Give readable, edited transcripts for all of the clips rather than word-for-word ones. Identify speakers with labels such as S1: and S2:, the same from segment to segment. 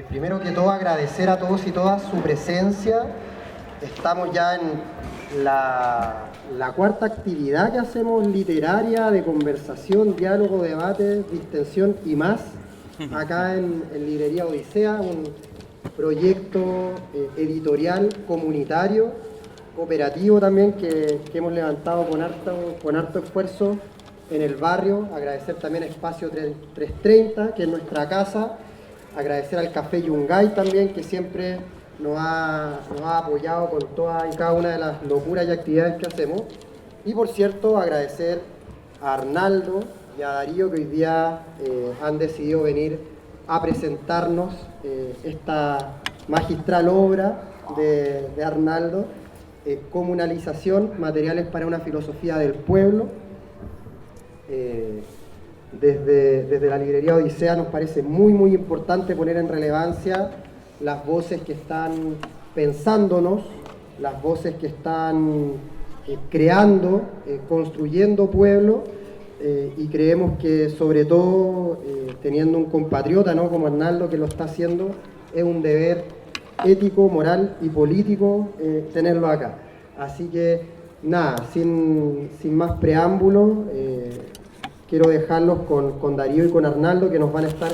S1: Primero que todo, agradecer a todos y todas su presencia. Estamos ya en la cuarta actividad que hacemos, literaria, de conversación, diálogo, debate, distensión y más, acá en Librería Odisea, un proyecto editorial, comunitario, cooperativo también, que hemos levantado con harto esfuerzo en el barrio. Agradecer también a Espacio 330, que es nuestra casa. Agradecer al Café Yungay también, que siempre nos ha apoyado con todas y cada una de las locuras y actividades que hacemos. Y por cierto, agradecer a Arnaldo y a Darío, que hoy día han decidido venir a presentarnos esta magistral obra de Arnaldo, Comunalización, materiales para una filosofía del pueblo. Desde la Librería Odisea nos parece muy importante poner en relevancia las voces que están pensándonos, las voces que están creando, construyendo pueblo, y creemos que sobre todo teniendo un compatriota, ¿no?, como Arnaldo, que lo está haciendo, es un deber ético, moral y político tenerlo acá. Así que nada, sin más preámbulos, quiero dejarlos con Darío y con Arnaldo, que nos van a estar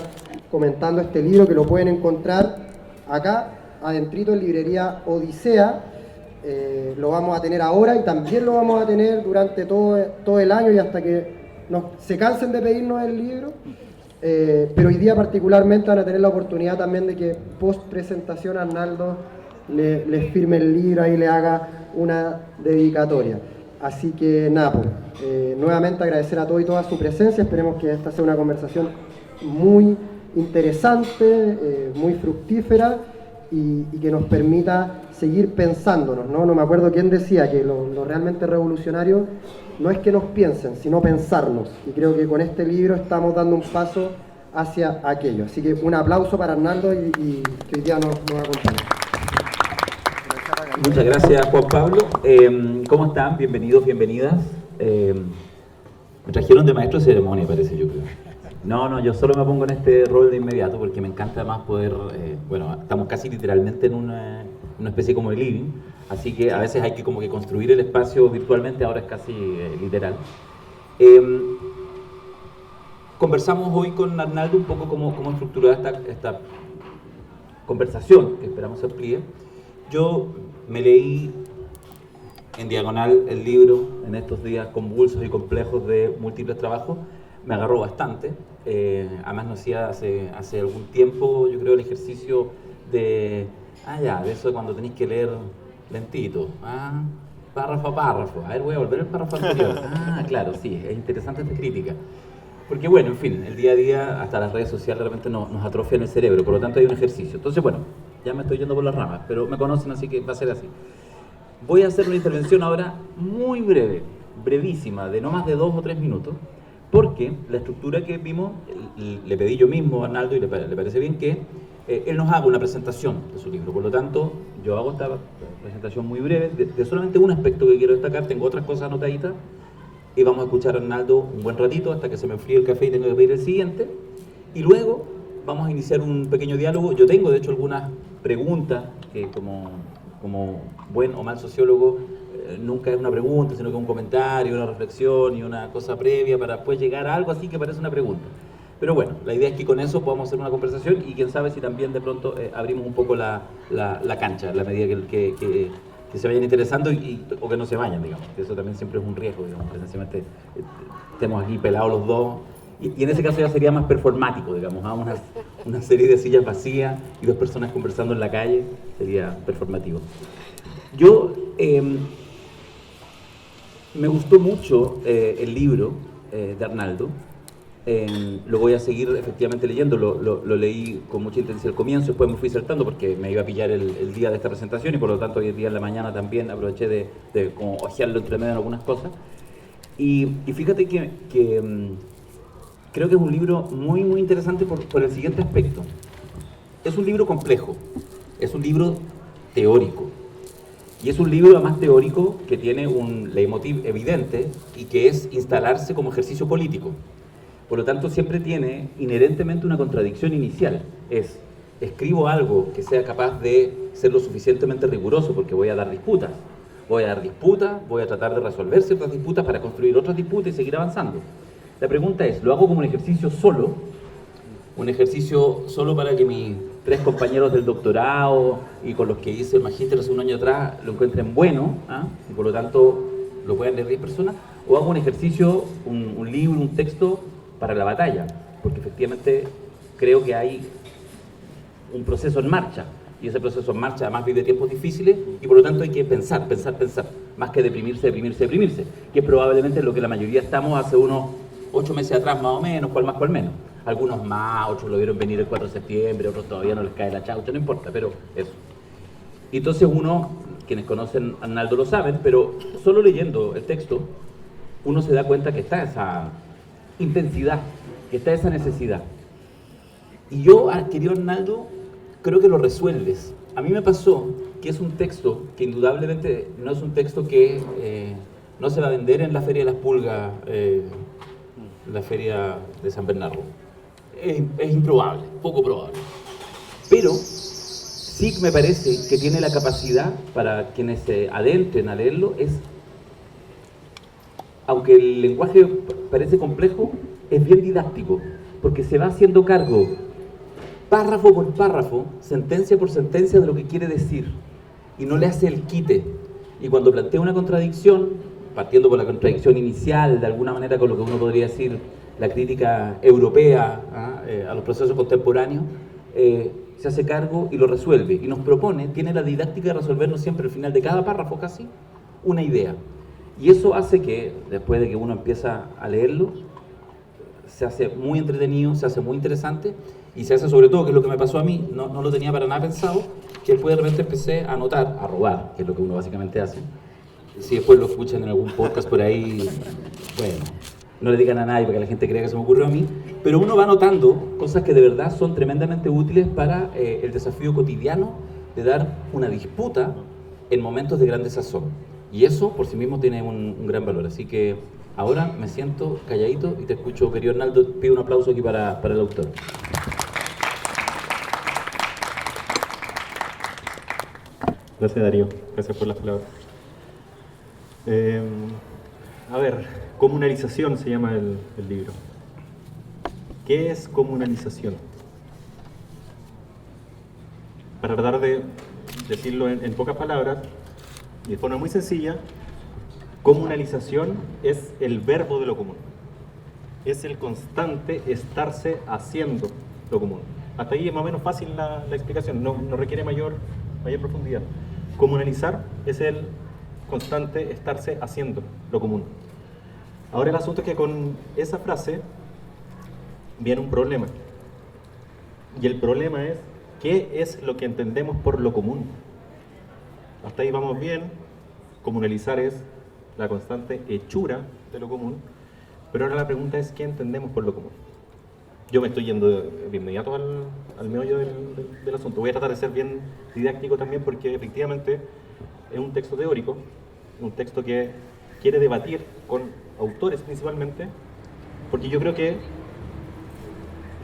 S1: comentando este libro, que lo pueden encontrar acá, adentrito en Librería Odisea. Lo vamos a tener ahora y también lo vamos a tener durante todo el año y hasta que se cansen de pedirnos el libro. Pero hoy día particularmente van a tener la oportunidad también de que post presentación Arnaldo les firme el libro y le haga una dedicatoria. Así que nada, pues, nuevamente agradecer a todos y todas su presencia. Esperemos que esta sea una conversación muy interesante, muy fructífera y que nos permita seguir pensándonos, ¿no? No me acuerdo quién decía que lo realmente revolucionario no es que nos piensen, sino pensarnos. Y creo que con este libro estamos dando un paso hacia aquello. Así que un aplauso para Arnaldo y que hoy día nos acompaña.
S2: Muchas gracias, Juan Pablo. ¿Cómo están? Bienvenidos, bienvenidas. Me trajeron de maestro de ceremonia, parece, yo creo. No, yo solo me pongo en este rol de inmediato porque me encanta además poder, bueno, estamos casi literalmente en una especie como de living, así que a veces hay que como que construir el espacio virtualmente, ahora es casi literal. Conversamos hoy con Arnaldo un poco cómo estructurar esta conversación, que esperamos se amplíe. Yo me leí en diagonal el libro en estos días convulsos y complejos de múltiples trabajos. Me agarró bastante. Además no hacía hace algún tiempo, yo creo, el ejercicio de eso de cuando tenéis que leer lentito, párrafo a párrafo. A ver, voy a volver al párrafo anterior. Claro, sí, es interesante esta crítica. Porque bueno, en fin, el día a día, hasta las redes sociales realmente nos atrofian el cerebro, por lo tanto hay un ejercicio. Entonces, bueno, ya me estoy yendo por las ramas, pero me conocen, así que va a ser así. Voy a hacer una intervención ahora muy breve, brevísima, de no más de 2 o 3 minutos, porque la estructura que vimos, le pedí yo mismo a Arnaldo y le parece bien que él nos haga una presentación de su libro. Por lo tanto, yo hago esta presentación muy breve, de solamente un aspecto que quiero destacar, tengo otras cosas anotaditas, y vamos a escuchar a Arnaldo un buen ratito hasta que se me enfríe el café y tengo que pedir el siguiente, y luego vamos a iniciar un pequeño diálogo. Yo tengo, de hecho, algunas preguntas que como buen o mal sociólogo nunca es una pregunta, sino que es un comentario, una reflexión y una cosa previa para después llegar a algo así que parece una pregunta. Pero bueno, la idea es que con eso podamos hacer una conversación y quién sabe si también de pronto abrimos un poco la cancha, a la medida que se vayan interesando o que no se vayan, digamos. Eso también siempre es un riesgo, digamos, que sencillamente estemos aquí pelados los dos. Y en ese caso ya sería más performático, digamos, una serie de sillas vacías y 2 personas conversando en la calle, sería performativo. Yo me gustó mucho el libro de Arnaldo, lo voy a seguir efectivamente leyendo, lo leí con mucha intensidad al comienzo, después me fui saltando porque me iba a pillar el día de esta presentación y por lo tanto hoy día en la mañana también aproveché de como ojearlo entre medio en algunas cosas. Y fíjate que creo que es un libro muy interesante por el siguiente aspecto. Es un libro complejo, es un libro teórico, y es un libro además teórico que tiene un leitmotiv evidente y que es instalarse como ejercicio político. Por lo tanto, siempre tiene inherentemente una contradicción inicial. Es escribo algo que sea capaz de ser lo suficientemente riguroso, porque voy a dar disputas, voy a tratar de resolver ciertas disputas para construir otras disputas y seguir avanzando. La pregunta es, ¿lo hago como un ejercicio solo? Un ejercicio solo para que mis 3 compañeros del doctorado y con los que hice el magíster hace un año atrás lo encuentren bueno, y por lo tanto lo puedan leer 10 personas, o hago un ejercicio, un libro, un texto para la batalla, porque efectivamente creo que hay un proceso en marcha, y ese proceso en marcha además vive tiempos difíciles, y por lo tanto hay que pensar, más que deprimirse, que es probablemente lo que la mayoría estamos hace unos 8 meses atrás más o menos, cual más, cual menos. Algunos más, otros lo vieron venir el 4 de septiembre, otros todavía no les cae la chaucha, no importa, pero eso. Y entonces uno, quienes conocen a Arnaldo lo saben, pero solo leyendo el texto, uno se da cuenta que está esa intensidad, que está esa necesidad. Y yo, querido Arnaldo, creo que lo resuelves. A mí me pasó que es un texto que indudablemente no es un texto que no se va a vender en la Feria de las Pulgas, la Feria de San Bernardo. Es improbable, poco probable. Pero sí me parece que tiene la capacidad para quienes se adentren a leerlo, aunque el lenguaje parece complejo, es bien didáctico, porque se va haciendo cargo párrafo por párrafo, sentencia por sentencia de lo que quiere decir, y no le hace el quite. Y cuando plantea una contradicción, partiendo por la contradicción inicial, de alguna manera con lo que uno podría decir la crítica europea a los procesos contemporáneos, se hace cargo y lo resuelve, y nos propone, tiene la didáctica de resolvernos siempre al final de cada párrafo casi, una idea. Y eso hace que, después de que uno empieza a leerlo, se hace muy entretenido, se hace muy interesante, y se hace sobre todo, que es lo que me pasó a mí, no lo tenía para nada pensado, que después de repente empecé a anotar, a robar, que es lo que uno básicamente hace. Si después lo escuchan en algún podcast por ahí, bueno, no le digan a nadie porque la gente crea que se me ocurrió a mí, pero uno va anotando cosas que de verdad son tremendamente útiles para el desafío cotidiano de dar una disputa en momentos de gran desazón. Y eso por sí mismo tiene un gran valor. Así que ahora me siento calladito y te escucho, querido Arnaldo. Pido un aplauso aquí para el autor.
S3: Gracias, Darío. Gracias por las palabras. A ver, comunalización se llama el libro. ¿Qué es comunalización? Para tratar de decirlo en pocas palabras, y de forma muy sencilla, comunalización es el verbo de lo común. Es el constante estarse haciendo lo común. Hasta ahí es más o menos fácil la explicación, no requiere mayor profundidad. Comunalizar es el constante estarse haciendo lo común. Ahora el asunto es que con esa frase viene un problema. Y el problema es, ¿qué es lo que entendemos por lo común? Hasta ahí vamos bien. Comunalizar es la constante hechura de lo común. Pero ahora la pregunta es, ¿qué entendemos por lo común? Yo me estoy yendo de inmediato al meollo del asunto. Voy a tratar de ser bien didáctico también, porque efectivamente es un texto teórico, un texto que quiere debatir con autores principalmente, porque yo creo que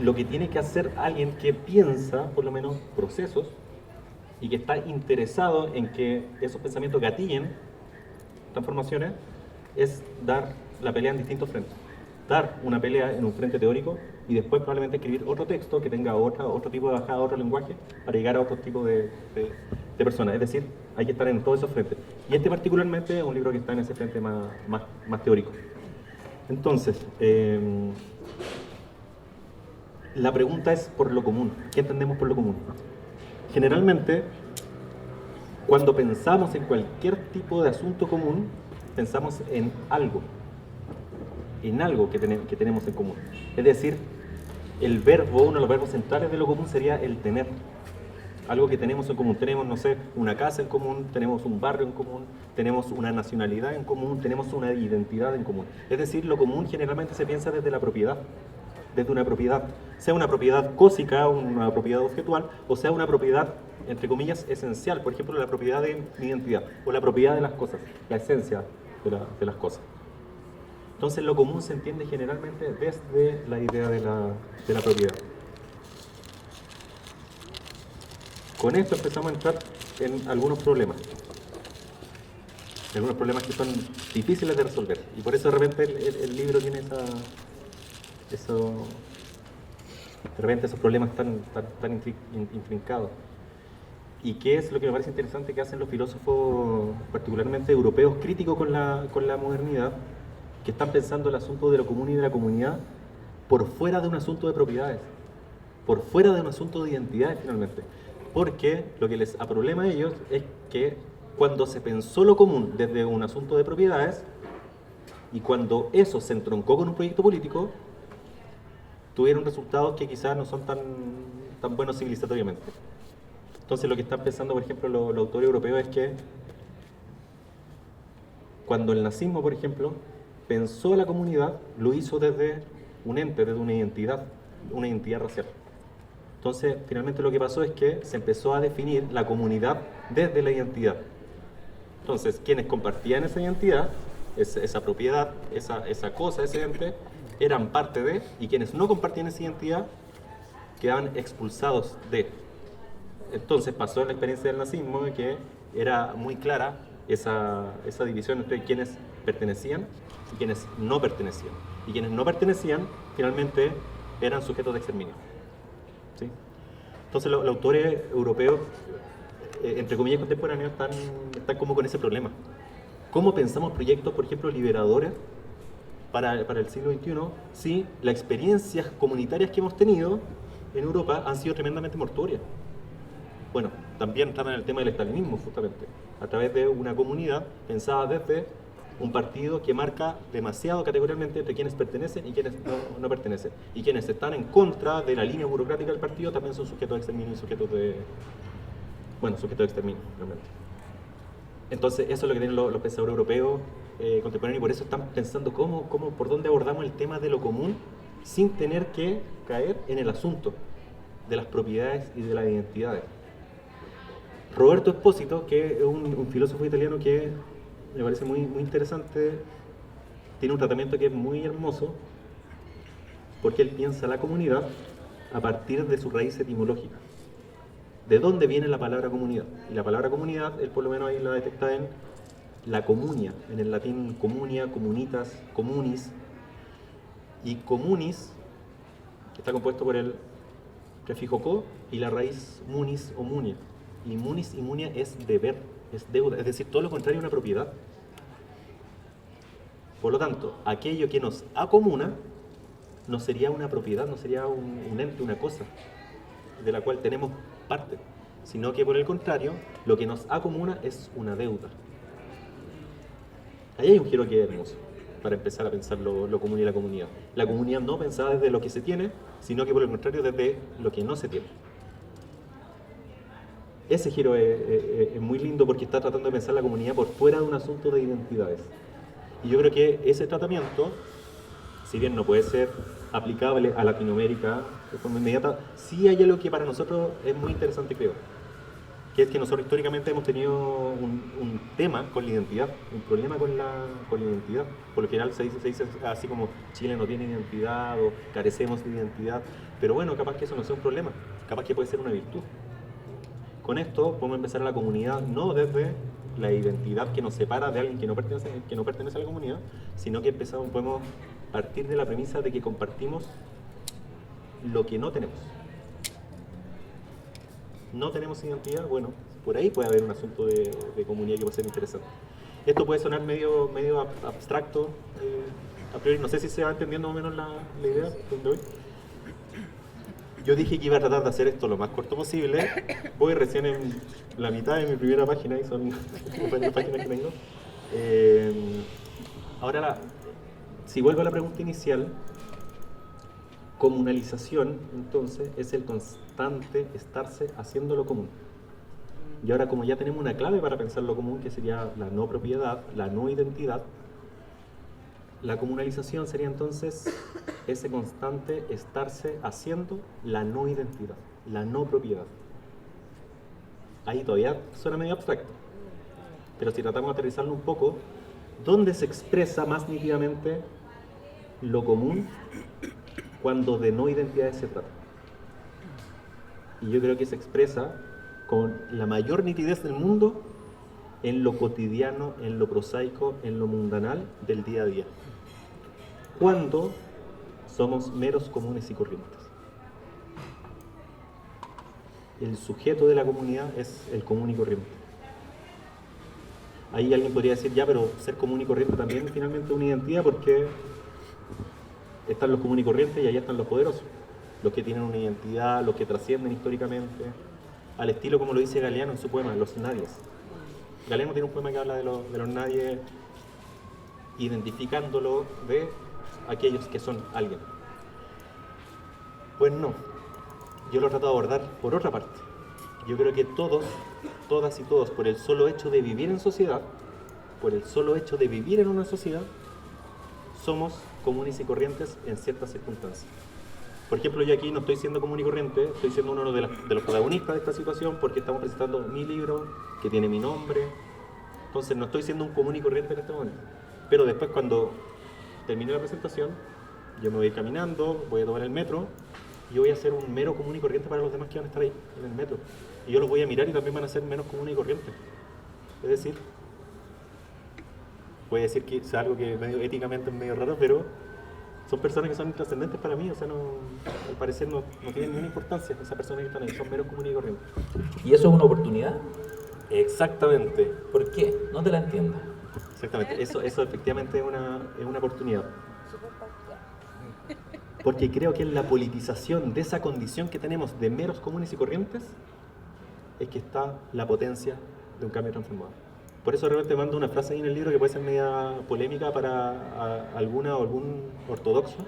S3: lo que tiene que hacer alguien que piensa, por lo menos, procesos, y que está interesado en que esos pensamientos gatillen transformaciones, es dar la pelea en distintos frentes. Dar una pelea en un frente teórico y después probablemente escribir otro texto que tenga otro tipo de bajada, otro lenguaje, para llegar a otro tipo de personas. Es decir, hay que estar en todos esos frentes. Y este particularmente es un libro que está en ese frente más teórico. Entonces, la pregunta es por lo común. ¿Qué entendemos por lo común? Generalmente, cuando pensamos en cualquier tipo de asunto común, pensamos en algo que tenemos en común. Es decir, el verbo, uno de los verbos centrales de lo común sería el tener. Algo que tenemos en común. Tenemos, no sé, una casa en común, tenemos un barrio en común, tenemos una nacionalidad en común, tenemos una identidad en común. Es decir, lo común generalmente se piensa desde la propiedad. Desde una propiedad, sea una propiedad cósica, una propiedad objetual, o sea una propiedad, entre comillas, esencial. Por ejemplo, la propiedad de mi identidad, o la propiedad de las cosas, la esencia de las cosas. Entonces, lo común se entiende generalmente desde la idea de la propiedad. con esto empezamos a entrar en algunos problemas. Algunos problemas que son difíciles de resolver. Y por eso de repente el libro tiene de repente esos problemas tan intrincados. ¿Y qué es lo que me parece interesante que hacen los filósofos, particularmente europeos, críticos con la modernidad, que están pensando el asunto de lo común y de la comunidad por fuera de un asunto de propiedades, por fuera de un asunto de identidades finalmente? Porque lo que les aproblema a ellos es que cuando se pensó lo común desde un asunto de propiedades y cuando eso se entroncó con un proyecto político, tuvieron resultados que quizás no son tan buenos civilizatoriamente. Entonces lo que están pensando, por ejemplo, los autores europeos es que cuando el nazismo, por ejemplo, pensó a la comunidad, lo hizo desde un ente, desde una identidad racial. Entonces, finalmente lo que pasó es que se empezó a definir la comunidad desde la identidad. Entonces, quienes compartían esa identidad, esa propiedad, esa cosa, ese ente, eran parte de, y quienes no compartían esa identidad quedaban expulsados de. Entonces pasó en la experiencia del nazismo que era muy clara esa división entre quienes pertenecían y quienes no pertenecían. Y quienes no pertenecían finalmente eran sujetos de exterminio. ¿Sí? Entonces los autores europeos, entre comillas contemporáneos, están como con ese problema. ¿Cómo pensamos proyectos, por ejemplo, liberadores para el siglo XXI si las experiencias comunitarias que hemos tenido en Europa han sido tremendamente mortuorias? Bueno, también están en el tema del estalinismo, justamente, a través de una comunidad pensada desde un partido que marca demasiado categóricamente entre quienes pertenecen y quienes no pertenecen. Y quienes están en contra de la línea burocrática del partido también son sujetos de exterminio y sujetos de exterminio, realmente. Entonces, eso es lo que tienen los pensadores europeos contemporáneos, y por eso están pensando por dónde abordamos el tema de lo común sin tener que caer en el asunto de las propiedades y de las identidades. Roberto Espósito, que es un filósofo italiano que me parece muy interesante, tiene un tratamiento que es muy hermoso, porque él piensa la comunidad a partir de su raíz etimológica. ¿De dónde viene la palabra comunidad? Y la palabra comunidad, él por lo menos ahí la detecta en la comunia, en el latín comunia, comunitas, comunis. Y comunis está compuesto por el prefijo co y la raíz munis o munia. Y munis y munia es deber, es deuda, es decir, todo lo contrario a una propiedad. Por lo tanto, aquello que nos acomuna no sería una propiedad, no sería un ente, una cosa de la cual tenemos parte, sino que por el contrario, lo que nos acomuna es una deuda. Ahí hay un giro que es hermoso, para empezar a pensar lo común y la comunidad. La comunidad no pensada desde lo que se tiene, sino que por el contrario desde lo que no se tiene. Ese giro es muy lindo porque está tratando de pensar la comunidad por fuera de un asunto de identidades. Y yo creo que ese tratamiento, si bien no puede ser aplicable a Latinoamérica de forma inmediata, sí hay algo que para nosotros es muy interesante, creo. Que es que nosotros históricamente hemos tenido un tema con la identidad, un problema con la identidad. Por lo general se dice así como Chile no tiene identidad o carecemos de identidad. Pero bueno, capaz que eso no sea un problema, capaz que puede ser una virtud. Con esto podemos empezar a la comunidad no desde la identidad que nos separa de alguien que no pertenece a la comunidad, sino que podemos partir de la premisa de que compartimos lo que no tenemos. No tenemos identidad, bueno, por ahí puede haber un asunto de comunidad que puede ser interesante. Esto puede sonar medio abstracto, a priori, no sé si se va entendiendo más o menos la idea de hoy. Yo dije que iba a tratar de hacer esto lo más corto posible. Voy recién en la mitad de mi primera página y son las páginas que tengo. Ahora, si vuelvo a la pregunta inicial, comunalización, entonces, es el constante estarse haciendo lo común. Y ahora, como ya tenemos una clave para pensar lo común, que sería la no propiedad, la no identidad, la comunalización sería entonces ese constante estarse haciendo la no identidad, la no propiedad. Ahí todavía suena medio abstracto, pero si tratamos de aterrizarlo un poco, ¿dónde se expresa más nítidamente lo común cuando de no identidades se trata? Y yo creo que se expresa con la mayor nitidez del mundo en lo cotidiano, en lo prosaico, en lo mundanal del día a día. Cuando somos meros comunes y corrientes. El sujeto de la comunidad es el común y corriente. Ahí alguien podría decir, ya, pero ser común y corriente también finalmente es una identidad, porque están los comunes y corrientes y allá están los poderosos, los que tienen una identidad, los que trascienden históricamente, al estilo como lo dice Galeano en su poema, Los Nadies. Galeano tiene un poema que habla de los nadies, identificándolo de aquellos que son alguien. Pues no, yo lo trato de abordar por otra parte. Yo creo que todos, todas y todos, por el solo hecho de vivir en sociedad, por el solo hecho de vivir en una sociedad, somos comunes y corrientes en ciertas circunstancias. Por ejemplo, yo aquí no estoy siendo común y corriente, estoy siendo uno de los protagonistas de esta situación porque estamos presentando mi libro, que tiene mi nombre. Entonces no estoy siendo un común y corriente en este momento. Pero después, cuando termine la presentación, yo me voy a ir caminando, voy a tomar el metro y voy a ser un mero común y corriente para los demás que van a estar ahí en el metro. Y yo los voy a mirar y también van a ser menos comunes y corrientes. Es decir, puede decir que es algo que éticamente es medio raro, pero son personas que son intrascendentes para mí, o sea, al parecer no tienen ninguna importancia. Esas personas que están ahí son meros comunes y corrientes.
S2: ¿Y eso es una oportunidad?
S3: Exactamente.
S2: ¿Por qué? No te la entiendo.
S3: Exactamente, eso efectivamente es una oportunidad. Porque creo que en la politización de esa condición que tenemos de meros comunes y corrientes es que está la potencia de un cambio transformador. Por eso de repente mando una frase ahí en el libro que puede ser media polémica para alguna o algún ortodoxo,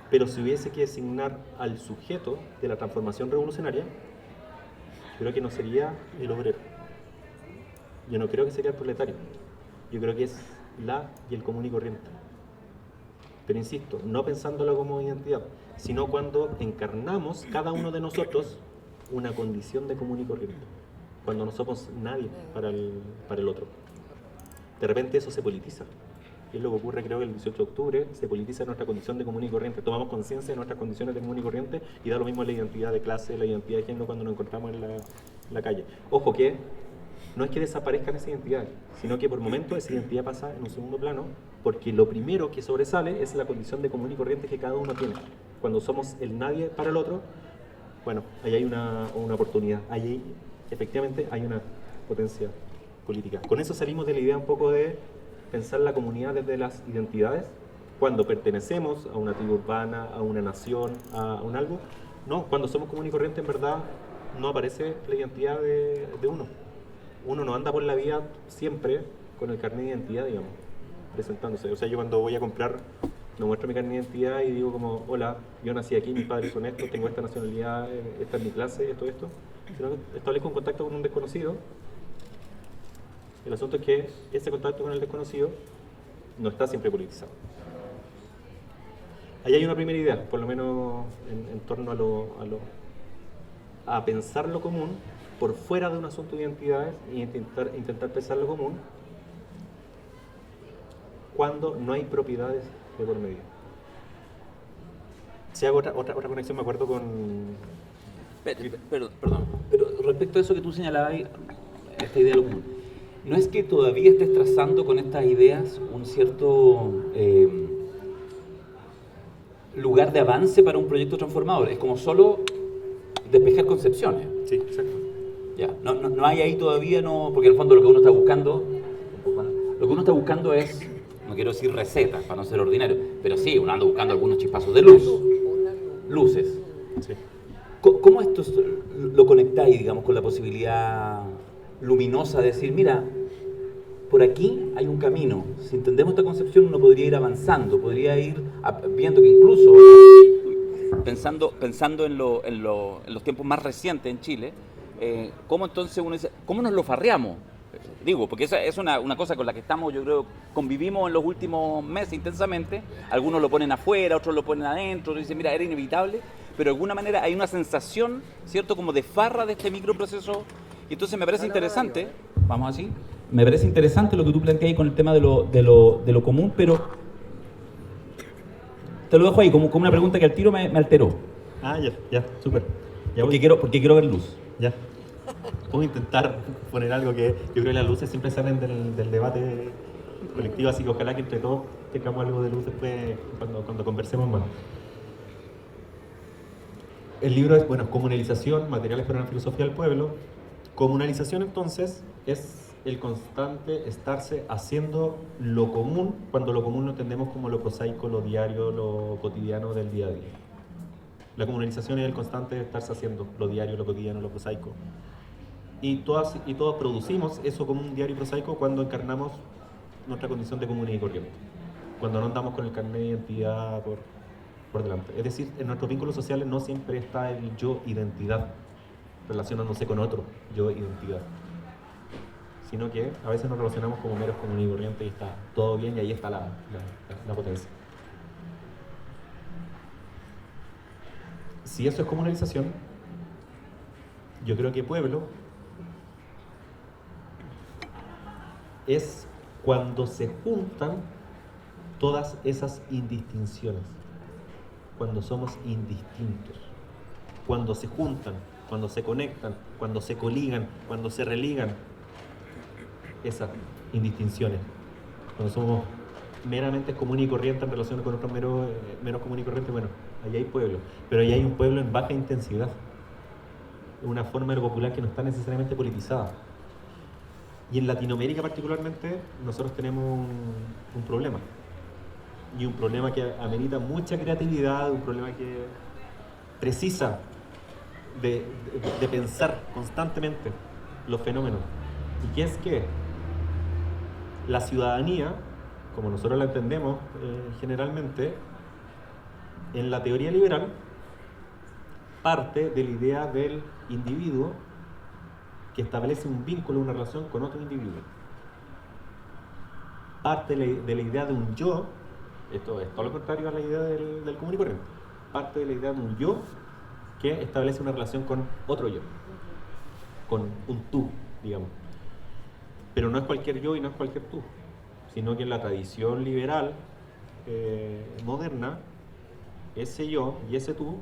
S3: pero si hubiese que designar al sujeto de la transformación revolucionaria, creo que no sería el obrero. Yo no creo que sería el proletario. Yo creo que es la y el común y corriente. Pero insisto, no pensándolo como identidad, sino cuando encarnamos cada uno de nosotros una condición de común y corriente. Cuando no somos nadie para el otro. De repente eso se politiza. Y es lo que ocurre, creo, que el 18 de octubre se politiza nuestra condición de común y corriente. Tomamos conciencia de nuestras condiciones de común y corriente y da lo mismo la identidad de clase, la identidad de género cuando nos encontramos en la calle. Ojo que no es que desaparezcan esas identidades, sino que por momentos esa identidad pasa en un segundo plano, porque lo primero que sobresale es la condición de común y corriente que cada uno tiene. Cuando somos el nadie para el otro, bueno, ahí hay una oportunidad, ahí efectivamente hay una potencia política. Con eso salimos de la idea un poco de pensar la comunidad desde las identidades, cuando pertenecemos a una tribu urbana, a una nación, a un algo. No, cuando somos común y corriente, en verdad, no aparece la identidad de uno. Uno no anda por la vida siempre con el carnet de identidad, digamos, presentándose. O sea, yo cuando voy a comprar, no muestro mi carnet de identidad y digo como, hola, yo nací aquí, mis padres son estos, tengo esta nacionalidad, esta es mi clase, esto. Sino que establezco un contacto con un desconocido. El asunto es que ese contacto con el desconocido no está siempre politizado. Ahí hay una primera idea, por lo menos en torno a pensar lo común por fuera de un asunto de identidades e intentar pensar lo común cuando no hay propiedades de por medio. Si hago otra conexión, me acuerdo con...
S2: Perdón, pero respecto a eso que tú señalabas, esta idea de lo común, ¿no es que todavía estés trazando con estas ideas un cierto lugar de avance para un proyecto transformador? Es como solo despejar concepciones.
S3: Sí, exacto.
S2: Ya, no hay ahí todavía, no, porque en el fondo lo que uno está buscando es, no quiero decir recetas para no ser ordinario, pero sí, uno anda buscando algunos chispazos de luz, luces.
S3: Sí.
S2: ¿Cómo esto lo conectáis, digamos, con la posibilidad luminosa de decir, mira, por aquí hay un camino? Si entendemos esta concepción, uno podría ir avanzando, podría ir viendo que incluso, pensando en los tiempos más recientes en Chile, ¿cómo entonces uno dice, cómo nos lo farreamos? Digo, porque esa es una cosa con la que estamos, yo creo, convivimos en los últimos meses intensamente. Algunos lo ponen afuera, otros lo ponen adentro, otros dicen, mira, era inevitable, pero de alguna manera hay una sensación, ¿cierto?, como de farra de este microproceso. Y entonces me parece interesante, vamos así, me parece interesante lo que tú planteas con el tema de lo común, pero te lo dejo ahí como una pregunta que al tiro me alteró.
S3: Ya, súper. Ya
S2: Porque
S3: voy-
S2: porque quiero ver luz.
S3: Ya. Puedo intentar poner algo que yo creo que las luces siempre salen del debate colectivo, así que ojalá que entre todos tengamos algo de luz después cuando conversemos más. El libro es, bueno, Comunalización, materiales para una filosofía del pueblo. Comunalización, entonces, es el constante estarse haciendo lo común, cuando lo común lo entendemos como lo prosaico, lo diario, lo cotidiano del día a día. La comunalización es el constante de estarse haciendo lo diario, lo cotidiano, lo prosaico. Y todos producimos eso como un diario y prosaico cuando encarnamos nuestra condición de común y corriente. Cuando no andamos con el carnet de identidad por delante. Es decir, en nuestros vínculos sociales no siempre está el yo-identidad relacionándose con otro yo-identidad. Sino que a veces nos relacionamos como meros común y corriente y está todo bien y ahí está la potencia. Si eso es comunalización, yo creo que pueblo es cuando se juntan todas esas indistinciones, cuando somos indistintos, cuando se juntan, cuando se conectan, cuando se coligan, cuando se religan esas indistinciones, cuando somos meramente común y corriente en relación con otros menos común y corriente, bueno, ahí hay pueblo, pero ahí hay un pueblo en baja intensidad, una forma de lo popular que no está necesariamente politizada. Y en Latinoamérica particularmente nosotros tenemos un problema. Y un problema que amerita mucha creatividad, un problema que precisa de pensar constantemente los fenómenos. Y que es que la ciudadanía, como nosotros la entendemos generalmente, en la teoría liberal, parte de la idea del individuo que establece un vínculo, una relación con otro individuo. Parte de la idea de un yo, esto es todo lo contrario a la idea del común y corriente, parte de la idea de un yo que establece una relación con otro yo, con un tú, digamos. Pero no es cualquier yo y no es cualquier tú, sino que en la tradición liberal moderna, ese yo y ese tú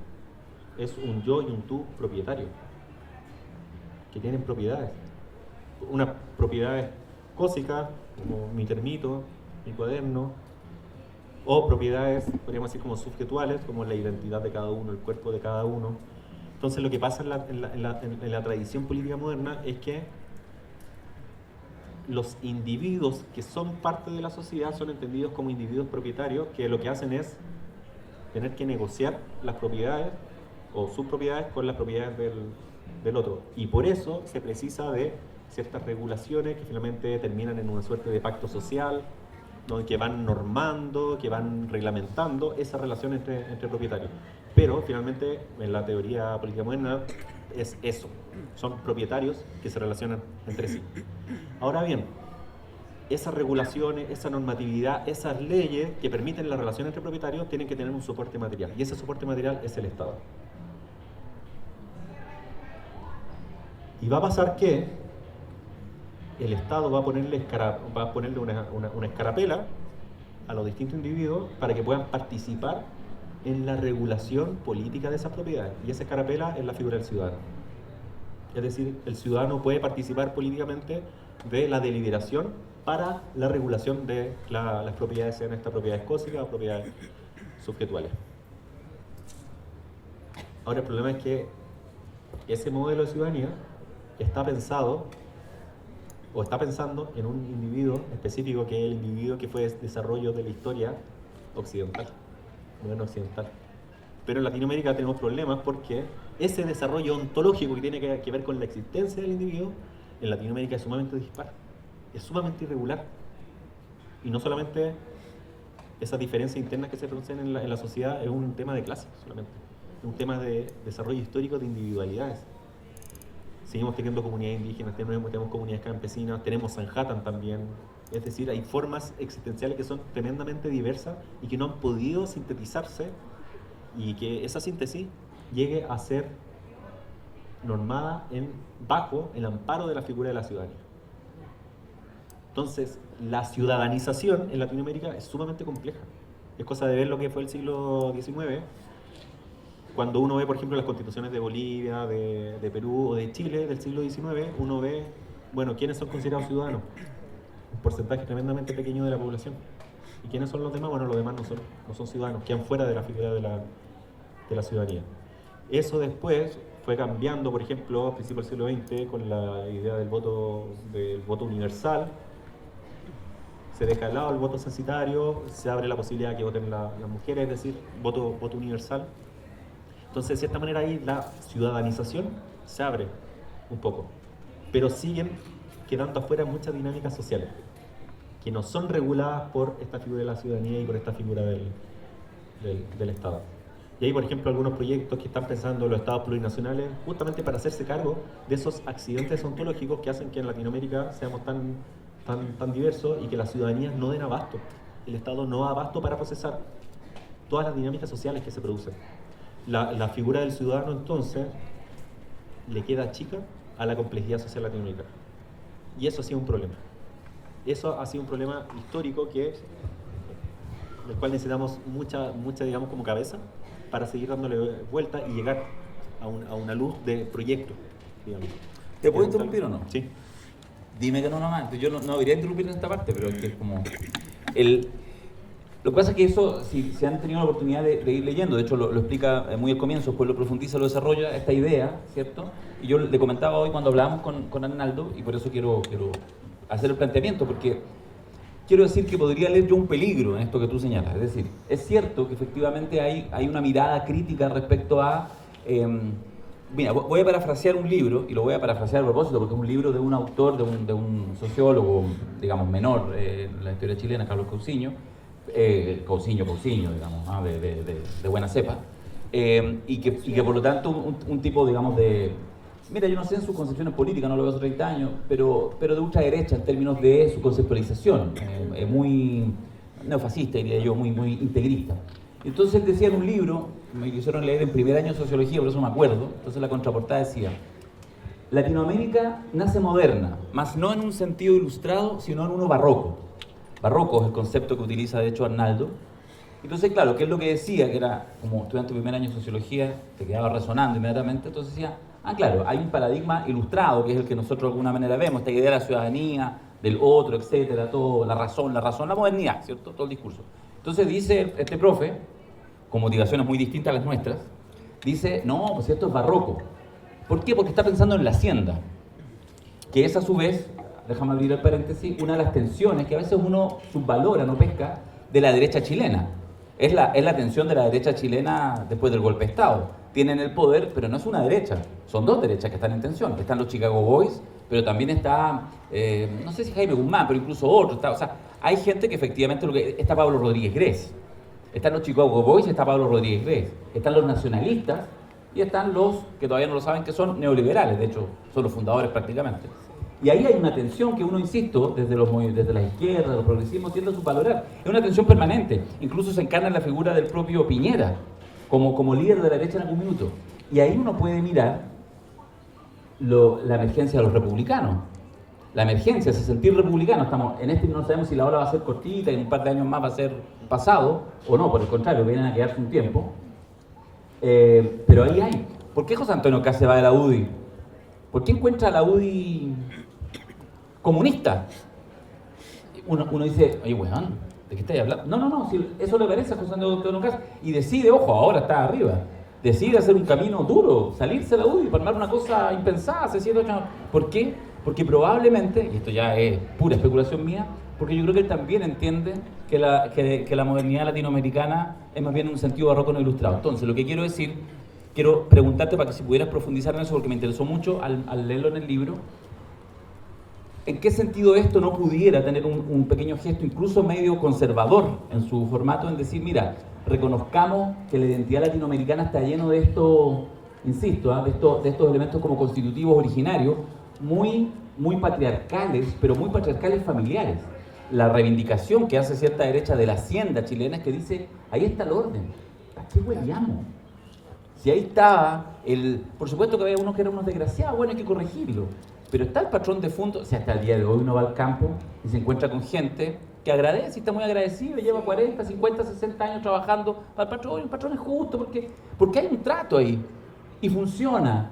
S3: es un yo y un tú propietario, que tienen propiedades. Unas propiedades cósicas, como mi termito, mi cuaderno, o propiedades, podríamos decir, como subjetuales, como la identidad de cada uno, el cuerpo de cada uno. Entonces lo que pasa en la tradición política moderna es que los individuos que son parte de la sociedad son entendidos como individuos propietarios que lo que hacen es tener que negociar las propiedades o sus propiedades con las propiedades del otro. Y por eso se precisa de ciertas regulaciones que finalmente terminan en una suerte de pacto social, ¿no? Que van normando, que van reglamentando esa relación entre propietarios. Pero finalmente en la teoría política moderna es eso, son propietarios que se relacionan entre sí. Ahora bien, esas regulaciones, esa normatividad, esas leyes que permiten la relación entre propietarios tienen que tener un soporte material, y ese soporte material es el Estado. Y va a pasar que el Estado va a ponerle una escarapela a los distintos individuos para que puedan participar en la regulación política de esas propiedades. Y esa escarapela es la figura del ciudadano. Es decir, el ciudadano puede participar políticamente de la deliberación para la regulación de las propiedades, sean estas propiedades cósicas o propiedades subjetuales. Ahora el problema es que ese modelo de ciudadanía está pensado o está pensando en un individuo específico, que es el individuo que fue desarrollo de la historia occidental, moderno occidental. Pero en Latinoamérica tenemos problemas porque ese desarrollo ontológico que tiene que ver con la existencia del individuo, en Latinoamérica es sumamente dispar, es sumamente irregular. Y no solamente esas diferencias internas que se producen en la sociedad es un tema de clase solamente, es un tema de desarrollo histórico de individualidades. Seguimos teniendo comunidades indígenas, tenemos comunidades campesinas, tenemos Sanhattan también. Es decir, hay formas existenciales que son tremendamente diversas y que no han podido sintetizarse, y que esa síntesis llegue a ser normada bajo el amparo de la figura de la ciudadanía. Entonces, la ciudadanización en Latinoamérica es sumamente compleja. Es cosa de ver lo que fue el siglo XIX, cuando uno ve, por ejemplo, las constituciones de Bolivia, de Perú o de Chile del siglo XIX, uno ve, bueno, quiénes son considerados ciudadanos. Un porcentaje tremendamente pequeño de la población. ¿Y quiénes son los demás? Bueno, los demás no son ciudadanos, quedan fuera de la figura de la ciudadanía. Eso después fue cambiando, por ejemplo, a principios del siglo XX, con la idea del voto universal. Se deja de lado el voto censitario, se abre la posibilidad de que voten las mujeres, es decir, voto universal. Entonces, de cierta manera, ahí la ciudadanización se abre un poco, pero siguen quedando afuera muchas dinámicas sociales que no son reguladas por esta figura de la ciudadanía y por esta figura del Estado. Y hay, por ejemplo, algunos proyectos que están pensando los estados plurinacionales justamente para hacerse cargo de esos accidentes ontológicos que hacen que en Latinoamérica seamos tan diversos y que las ciudadanías no den abasto. El Estado no da abasto para procesar todas las dinámicas sociales que se producen. La figura del ciudadano, entonces, le queda chica a la complejidad social latinoamericana. Y eso ha sido un problema. Eso ha sido un problema histórico del cual necesitamos mucha, digamos, como cabeza para seguir dándole vuelta y llegar a una luz de proyecto, digamos.
S2: ¿Te puedo interrumpir o no?
S3: Sí.
S2: Dime que no nomás. Yo no debería interrumpir en esta parte, pero es que es como... Lo que pasa es que eso, si han tenido la oportunidad de ir leyendo, de hecho lo explica muy al comienzo, después lo profundiza, lo desarrolla, esta idea, ¿cierto? Y yo le comentaba hoy cuando hablábamos con Arnaldo, y por eso quiero hacer el planteamiento, porque quiero decir que podría leer yo un peligro en esto que tú señalas. Es decir, es cierto que efectivamente hay una mirada crítica respecto a... mira, voy a parafrasear un libro, y lo voy a parafrasear a propósito, porque es un libro de un autor, de un sociólogo, digamos, menor en la historia chilena, Carlos Cousiño, digamos, de buena cepa, y que por lo tanto un tipo, digamos, de... Mira, yo no sé en sus concepciones políticas, no lo veo hace 30 años, pero de ultraderecha en términos de su conceptualización, muy neofascista, diría yo, muy integrista. Entonces él decía en un libro, me hicieron leer en primer año de sociología, por eso me acuerdo, entonces la contraportada decía: Latinoamérica nace moderna, mas no en un sentido ilustrado, sino en uno barroco. Barroco es el concepto que utiliza de hecho Arnaldo. Entonces, claro, ¿qué es lo que decía? Que era, como estudiante de primer año de sociología, te quedaba resonando inmediatamente, entonces decía, claro, hay un paradigma ilustrado, que es el que nosotros de alguna manera vemos, esta idea de la ciudadanía, del otro, etcétera, todo, la razón, la modernidad, ¿cierto? Todo el discurso. Entonces dice este profe, con motivaciones muy distintas a las nuestras, dice, no, pues esto es barroco. ¿Por qué? Porque está pensando en la hacienda, que es a su vez, déjame abrir el paréntesis, una de las tensiones que a veces uno subvalora, no pesca, de la derecha chilena. Es la tensión de la derecha chilena después del golpe de Estado. Tienen el poder, pero no es una derecha, son dos derechas que están en tensión. Están los Chicago Boys, pero también está, no sé si Jaime Guzmán, pero incluso otro. O sea, hay gente que efectivamente, está Pablo Rodríguez Grez. Están los Chicago Boys y está Pablo Rodríguez Grez. Están los nacionalistas y están los que todavía no lo saben, que son neoliberales, de hecho, son los fundadores prácticamente. Y ahí hay una tensión que uno, insisto, desde la izquierda, los progresismos, tiende a subvalorar. Es una tensión permanente. Incluso se encarna en la figura del propio Piñera, como líder de la derecha en algún minuto. Y ahí uno puede mirar la emergencia de los republicanos. La emergencia, ese sentir republicano. Estamos en no sabemos si la ola va a ser cortita y en un par de años más va a ser pasado, o no, por el contrario, vienen a quedarse un tiempo. Pero ahí hay. ¿Por qué José Antonio Caz se va de la UDI? ¿Por qué encuentra a la UDI comunista? Uno dice, oye, weón, ¿de qué estáis hablando? No, si eso le parece a José Antonio Caz y decide, ojo, ahora está arriba, decide hacer un camino duro, salirse de la UDI para armar una cosa impensada hace 7 o 8 años. ¿Por qué? Porque probablemente, y esto ya es pura especulación mía, porque yo creo que él también entiende que la modernidad latinoamericana es más bien un sentido barroco no ilustrado. Entonces, lo que quiero decir, quiero preguntarte para que si pudieras profundizar en eso, porque me interesó mucho al leerlo en el libro, ¿en qué sentido esto no pudiera tener un pequeño gesto, incluso medio conservador en su formato, en decir, mira, reconozcamos que la identidad latinoamericana está lleno de esto, insisto, de estos elementos como constitutivos originarios, muy patriarcales, pero muy patriarcales familiares? La reivindicación que hace cierta derecha de la hacienda chilena es que dice, ahí está el orden, ¿a qué hueleamos? Si ahí estaba por supuesto que había unos que eran unos desgraciados, bueno, hay que corregirlo. Pero está el patrón de fondo, o sea, hasta el día de hoy uno va al campo y se encuentra con gente que agradece y está muy agradecido, lleva 40, 50, 60 años trabajando para el patrón es justo porque hay un trato ahí y funciona.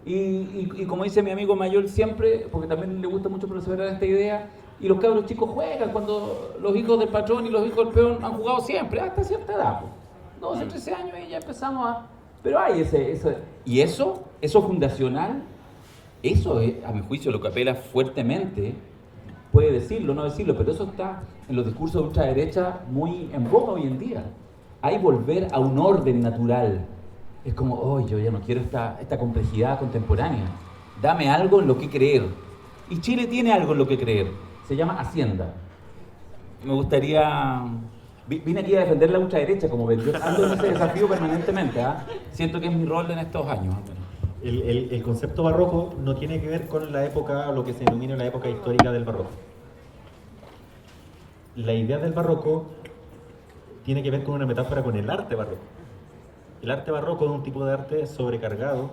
S2: Y como dice mi amigo mayor siempre, porque también le gusta mucho perseverar esta idea, y los cabros chicos juegan cuando los hijos del patrón y los hijos del peón han jugado siempre, hasta cierta edad, 12, 13 años y ya empezamos a... Pero hay ese y eso fundacional, eso es, a mi juicio, lo que apela fuertemente, puede decirlo, no decirlo, pero eso está en los discursos de ultraderecha muy en boga hoy en día. Hay volver a un orden natural. Es como, oh, yo ya no quiero esta complejidad contemporánea. Dame algo en lo que creer. Y Chile tiene algo en lo que creer. Se llama Hacienda. Me gustaría... Vine aquí a defender la ultraderecha, como ven. Yo ando en ese desafío permanentemente. Siento que es mi rol en estos años.
S3: El concepto barroco no tiene que ver con la época, lo que se denomina la época histórica del barroco. La idea del barroco tiene que ver con una metáfora con el arte barroco. El arte barroco es un tipo de arte sobrecargado,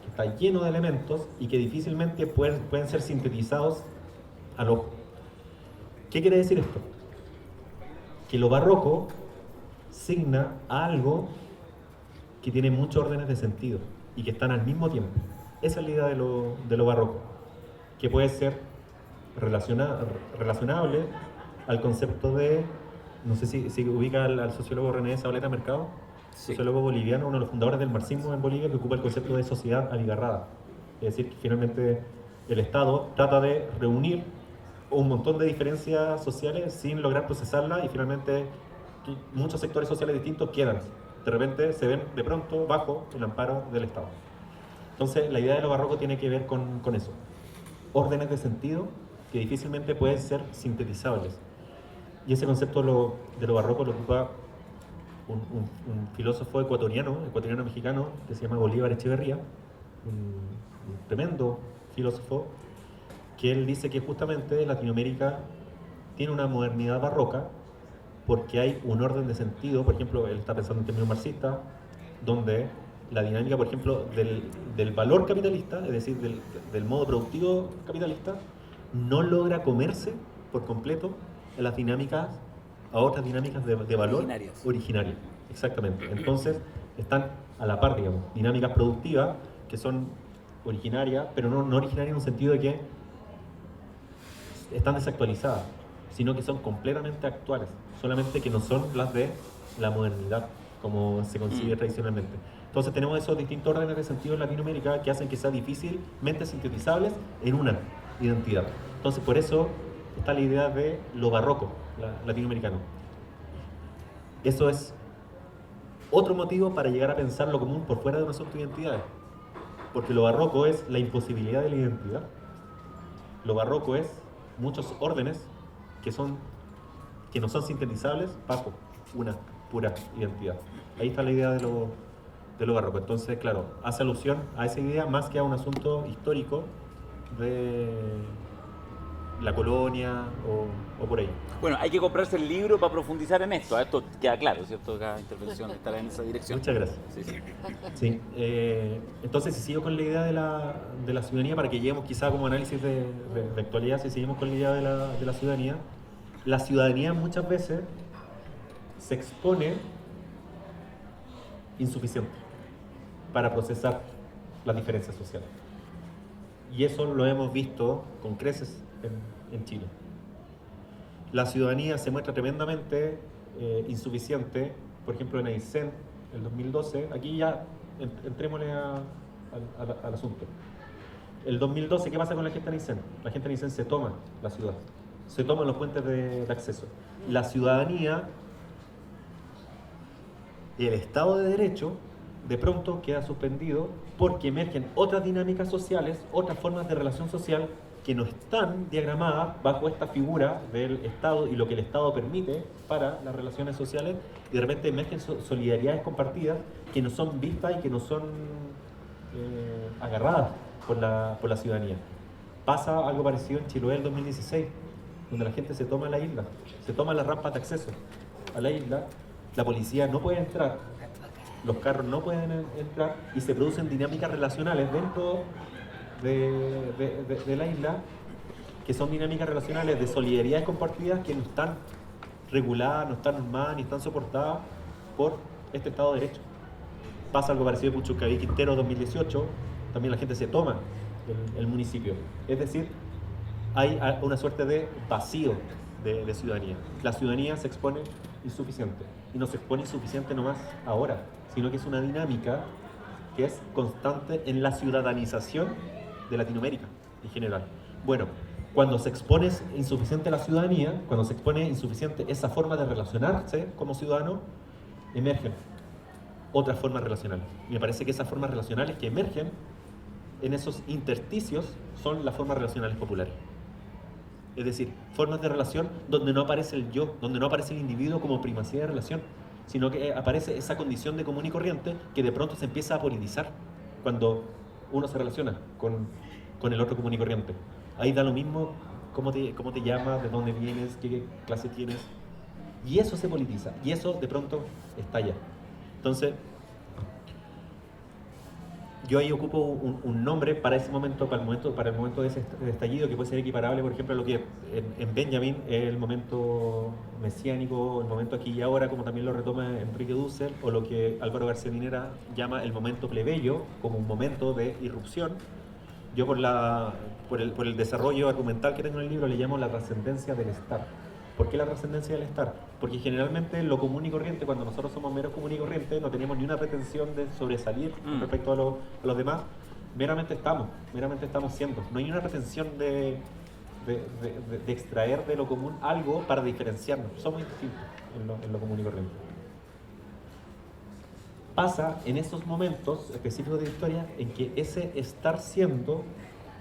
S3: que está lleno de elementos y que difícilmente pueden ser sintetizados al ojo. ¿Qué quiere decir esto? Que lo barroco signa a algo que tiene muchos órdenes de sentido y que están al mismo tiempo. Esa es la idea de lo barroco, que puede ser relacionable al concepto de, no sé si ubica al sociólogo René Zabaleta Mercado,
S2: Sí.
S3: sociólogo boliviano, uno de los fundadores del marxismo en Bolivia, que ocupa el concepto de sociedad abigarrada. Es decir, que finalmente el Estado trata de reunir un montón de diferencias sociales sin lograr procesarlas y finalmente muchos sectores sociales distintos quedan. De repente se ven de pronto bajo el amparo del Estado. Entonces la idea de lo barroco tiene que ver con eso. Órdenes de sentido que difícilmente pueden ser sintetizables. Y ese concepto de lo barroco lo ocupa un filósofo ecuatoriano-mexicano, que se llama Bolívar Echeverría, un tremendo filósofo, que él dice que justamente Latinoamérica tiene una modernidad barroca porque hay un orden de sentido. Por ejemplo, él está pensando en términos marxistas, donde la dinámica, por ejemplo, del valor capitalista, es decir, del modo productivo capitalista, no logra comerse por completo en las dinámicas a otras dinámicas de valor originarias. Exactamente. Entonces, están a la par, digamos, dinámicas productivas que son originarias, pero no originarias en un sentido de que están desactualizadas, sino que son completamente actuales, solamente que no son las de la modernidad, como se concibe tradicionalmente. Entonces tenemos esos distintos órdenes de sentido en Latinoamérica que hacen que sea difícilmente sintetizables en una identidad. Entonces por eso está la idea de lo barroco latinoamericano. Eso es otro motivo para llegar a pensar lo común por fuera de un asunto de identidades, porque lo barroco es la imposibilidad de la identidad. Lo barroco es muchos órdenes que no son sintetizables bajo una pura identidad. Ahí está la idea de lo barroco. Entonces, claro, hace alusión a esa idea más que a un asunto histórico de la colonia o por ahí.
S2: Bueno, hay que comprarse el libro para profundizar en esto. Esto queda claro, ¿cierto? Cada intervención estará en esa dirección.
S3: Muchas gracias. Sí. Entonces, si sigo con la idea de la ciudadanía, para que lleguemos quizá como análisis de actualidad, si seguimos con la idea de la ciudadanía muchas veces se expone insuficiente para procesar las diferencias sociales. Y eso lo hemos visto con creces en Chile. La ciudadanía se muestra tremendamente insuficiente, por ejemplo en Aysén, el 2012, aquí ya entrémosle al asunto. El 2012, ¿qué pasa con la gente en Aysén? La gente en Aysén se toma la ciudad, se toman los puentes de acceso. La ciudadanía y el Estado de Derecho de pronto queda suspendido porque emergen otras dinámicas sociales, otras formas de relación social que no están diagramadas bajo esta figura del Estado y lo que el Estado permite para las relaciones sociales, y de repente emergen solidaridades compartidas que no son vistas y que no son agarradas por la ciudadanía. Pasa algo parecido en Chiloé el 2016, donde la gente se toma la isla, se toma las rampas de acceso a la isla, la policía no puede entrar, los carros no pueden entrar y se producen dinámicas relacionales dentro de la isla que son dinámicas relacionales de solidaridades compartidas que no están reguladas, no están normadas, ni están soportadas por este Estado de Derecho. Pasa algo parecido en Puchuncaví, Quintero 2018, también la gente se toma el municipio. Es decir, hay una suerte de vacío de ciudadanía. La ciudadanía se expone insuficiente, y no se expone insuficiente nomás ahora, sino que es una dinámica que es constante en la ciudadanización de Latinoamérica en general. Bueno, cuando se expone insuficiente la ciudadanía, cuando se expone insuficiente esa forma de relacionarse como ciudadano, emergen otras formas relacionales. Y me parece que esas formas relacionales que emergen en esos intersticios son las formas relacionales populares. Es decir, formas de relación donde no aparece el yo, donde no aparece el individuo como primacía de relación, sino que aparece esa condición de común y corriente que de pronto se empieza a politizar cuando uno se relaciona con el otro común y corriente. Ahí da lo mismo cómo te llamas, de dónde vienes, qué clase tienes, y eso se politiza, y eso de pronto estalla. Entonces, yo ahí ocupo un nombre para ese momento, para el momento de ese estallido, que puede ser equiparable, por ejemplo, a lo que en Benjamin es el momento mesiánico, el momento aquí y ahora, como también lo retoma Enrique Dussel, o lo que Álvaro García Linera llama el momento plebeyo, como un momento de irrupción. Yo por el desarrollo argumental que tengo en el libro le llamo la trascendencia del estar. ¿Por qué la trascendencia del estar? Porque generalmente lo común y corriente, cuando nosotros somos meros común y corriente, no tenemos ni una pretensión de sobresalir respecto a los demás, meramente estamos siendo. No hay una pretensión de extraer de lo común algo para diferenciarnos. Somos distintos en lo común y corriente. Pasa en esos momentos específicos de la historia en que ese estar siendo,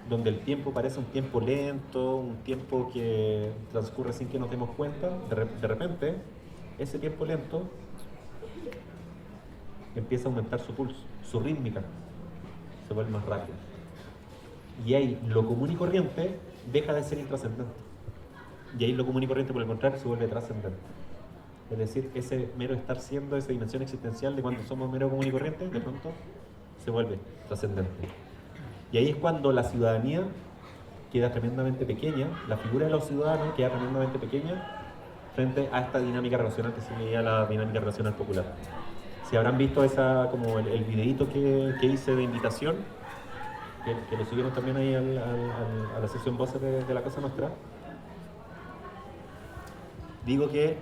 S3: donde el tiempo parece un tiempo lento, un tiempo que transcurre sin que nos demos cuenta, de repente, ese tiempo lento empieza a aumentar su pulso, su rítmica, se vuelve más rápido. Y ahí lo común y corriente deja de ser intrascendente. Y ahí lo común y corriente, por el contrario, se vuelve trascendente. Es decir, ese mero estar siendo, esa dimensión existencial de cuando somos mero común y corriente, de pronto se vuelve trascendente. Y ahí es cuando la ciudadanía queda tremendamente pequeña, la figura de los ciudadanos queda tremendamente pequeña frente a esta dinámica relacional que se veía la dinámica relacional popular. Si habrán visto como el videíto que hice de invitación, que lo subieron también ahí a la sección Voces de la Cosa Nostra, digo que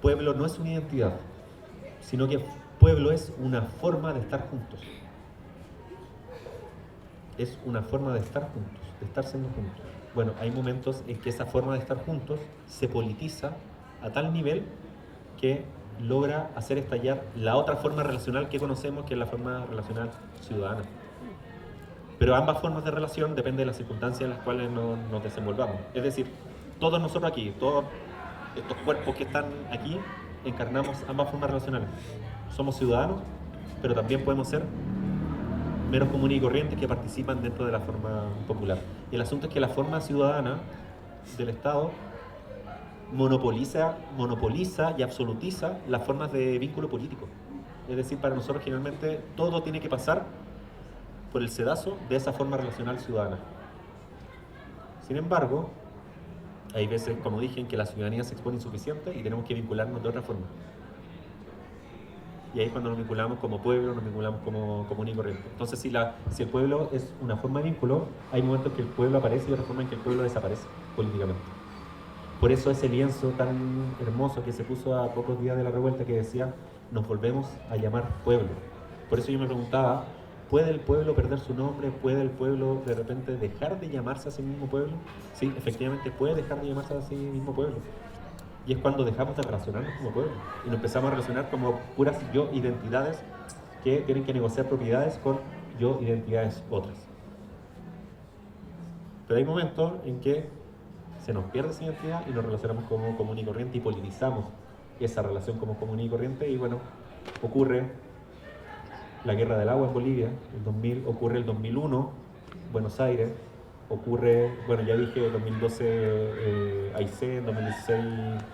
S3: pueblo no es una identidad, sino que pueblo es una forma de estar juntos. Es una forma de estar juntos, de estar siendo juntos. Bueno, hay momentos en que esa forma de estar juntos se politiza a tal nivel que logra hacer estallar la otra forma relacional que conocemos, que es la forma relacional ciudadana. Pero ambas formas de relación dependen de las circunstancias en las cuales nos desenvolvamos. Es decir, todos nosotros aquí, todos estos cuerpos que están aquí, encarnamos ambas formas relacionales. Somos ciudadanos, pero también podemos ser meros comunes y corrientes que participan dentro de la forma popular. Y el asunto es que la forma ciudadana del Estado monopoliza y absolutiza las formas de vínculo político. Es decir, para nosotros generalmente todo tiene que pasar por el sedazo de esa forma relacional ciudadana. Sin embargo, hay veces, como dije, en que la ciudadanía se expone insuficiente y tenemos que vincularnos de otra forma. Y ahí es cuando nos vinculamos como pueblo, nos vinculamos como común y corriente. Entonces, si el pueblo es una forma de vínculo, hay momentos que el pueblo aparece y otra forma en que el pueblo desaparece políticamente. Por eso ese lienzo tan hermoso que se puso a pocos días de la revuelta que decía, nos volvemos a llamar pueblo. Por eso yo me preguntaba, ¿puede el pueblo perder su nombre? ¿Puede el pueblo de repente dejar de llamarse a sí mismo pueblo? Sí, efectivamente puede dejar de llamarse a sí mismo pueblo. Y es cuando dejamos de relacionarnos como pueblo y nos empezamos a relacionar como puras yo-identidades que tienen que negociar propiedades con yo-identidades otras. Pero hay momentos en que se nos pierde esa identidad y nos relacionamos como común y corriente y politizamos esa relación como común y corriente. Y bueno, ocurre la guerra del agua en Bolivia, el 2000, ocurre el 2001, Buenos Aires, ocurre, bueno, ya dije, el 2012 Aysén, 2016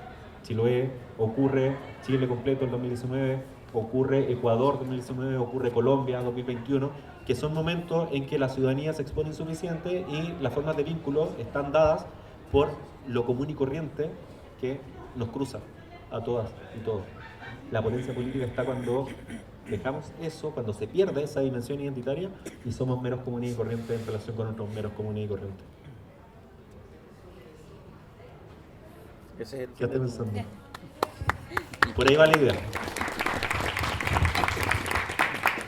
S3: Chiloé, ocurre Chile completo el 2019, ocurre Ecuador 2019, ocurre Colombia 2021, que son momentos en que la ciudadanía se expone insuficiente y las formas de vínculo están dadas por lo común y corriente que nos cruza a todas y todos. La potencia política está cuando dejamos eso, cuando se pierde esa dimensión identitaria y somos meros comunes y corrientes en relación con otros meros comunes y corrientes.
S4: Ese es el
S3: ¿Qué estás pensando? Por ahí va la idea.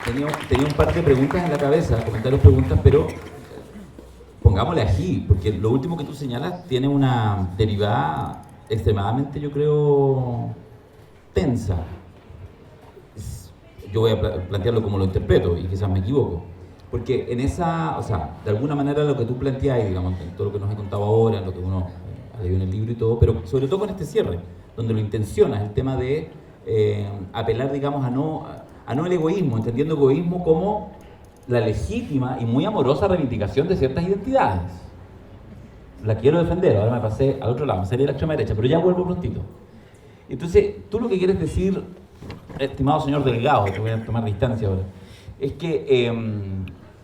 S2: Tenía un par de preguntas en la cabeza, comentarios, preguntas, pero pongámosle ají, porque lo último que tú señalas tiene una derivada extremadamente, yo creo, tensa. Yo voy a plantearlo como lo interpreto y quizás me equivoco. Porque en esa, o sea, de alguna manera lo que tú planteas, digamos, en todo lo que nos has contado ahora, en lo que uno ha leído en el libro y todo, pero sobre todo con este cierre, donde lo intencionas, el tema de apelar, digamos, a no el egoísmo, entendiendo egoísmo como la legítima y muy amorosa reivindicación de ciertas identidades. La quiero defender, ahora me pasé al otro lado, me salí de la extrema derecha, pero ya vuelvo prontito. Entonces, tú lo que quieres decir, estimado señor Delgado, te voy a tomar distancia ahora, es que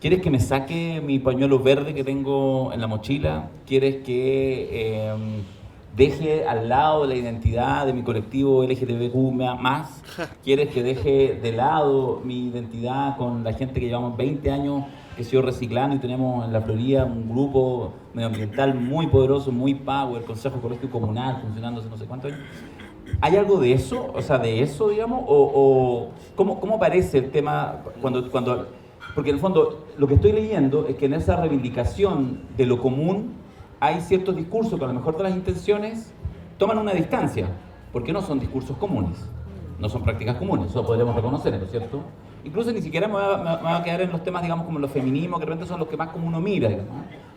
S2: ¿quieres que me saque mi pañuelo verde que tengo en la mochila? ¿Quieres que deje al lado la identidad de mi colectivo LGTBQ+? ¿Quieres que deje de lado mi identidad con la gente que llevamos 20 años que se reciclando y tenemos en la Florida un grupo medioambiental muy poderoso, muy power, el Consejo Ecológico Comunal funcionando hace no sé cuántos años? ¿Hay algo de eso? O sea, de eso, digamos, o ¿cómo aparece el tema cuando... Porque en el fondo, lo que estoy leyendo es que en esa reivindicación de lo común hay ciertos discursos que a lo mejor de las intenciones toman una distancia, porque no son discursos comunes, no son prácticas comunes, eso podríamos reconocer, ¿no es cierto? Incluso ni siquiera me va a quedar en los temas, digamos, como los feminismos, que de repente son los que más como uno mira, digamos.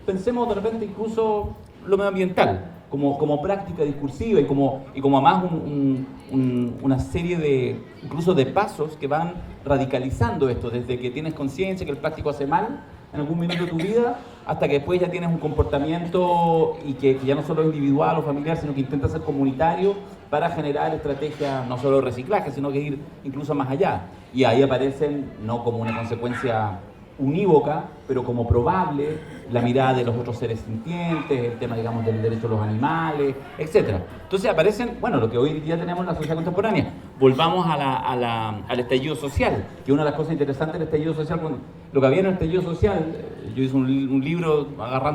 S2: Pensemos de repente incluso lo medioambiental, como práctica discursiva y como además una serie de, incluso de pasos que van radicalizando esto, desde que tienes conciencia que el plástico hace mal en algún minuto de tu vida, hasta que después ya tienes un comportamiento y que ya no solo es individual o familiar, sino que intenta ser comunitario para generar estrategias no solo de reciclaje, sino que ir incluso más allá. Y ahí aparecen, no como una consecuencia unívoca, pero como probable, la mirada de los otros seres sintientes, el tema, digamos, del derecho de los animales, etc. Entonces aparecen, bueno, lo que hoy día tenemos en la sociedad contemporánea. Volvamos al estallido social, que una de las cosas interesantes del estallido social, lo que había en el estallido social, yo hice un libro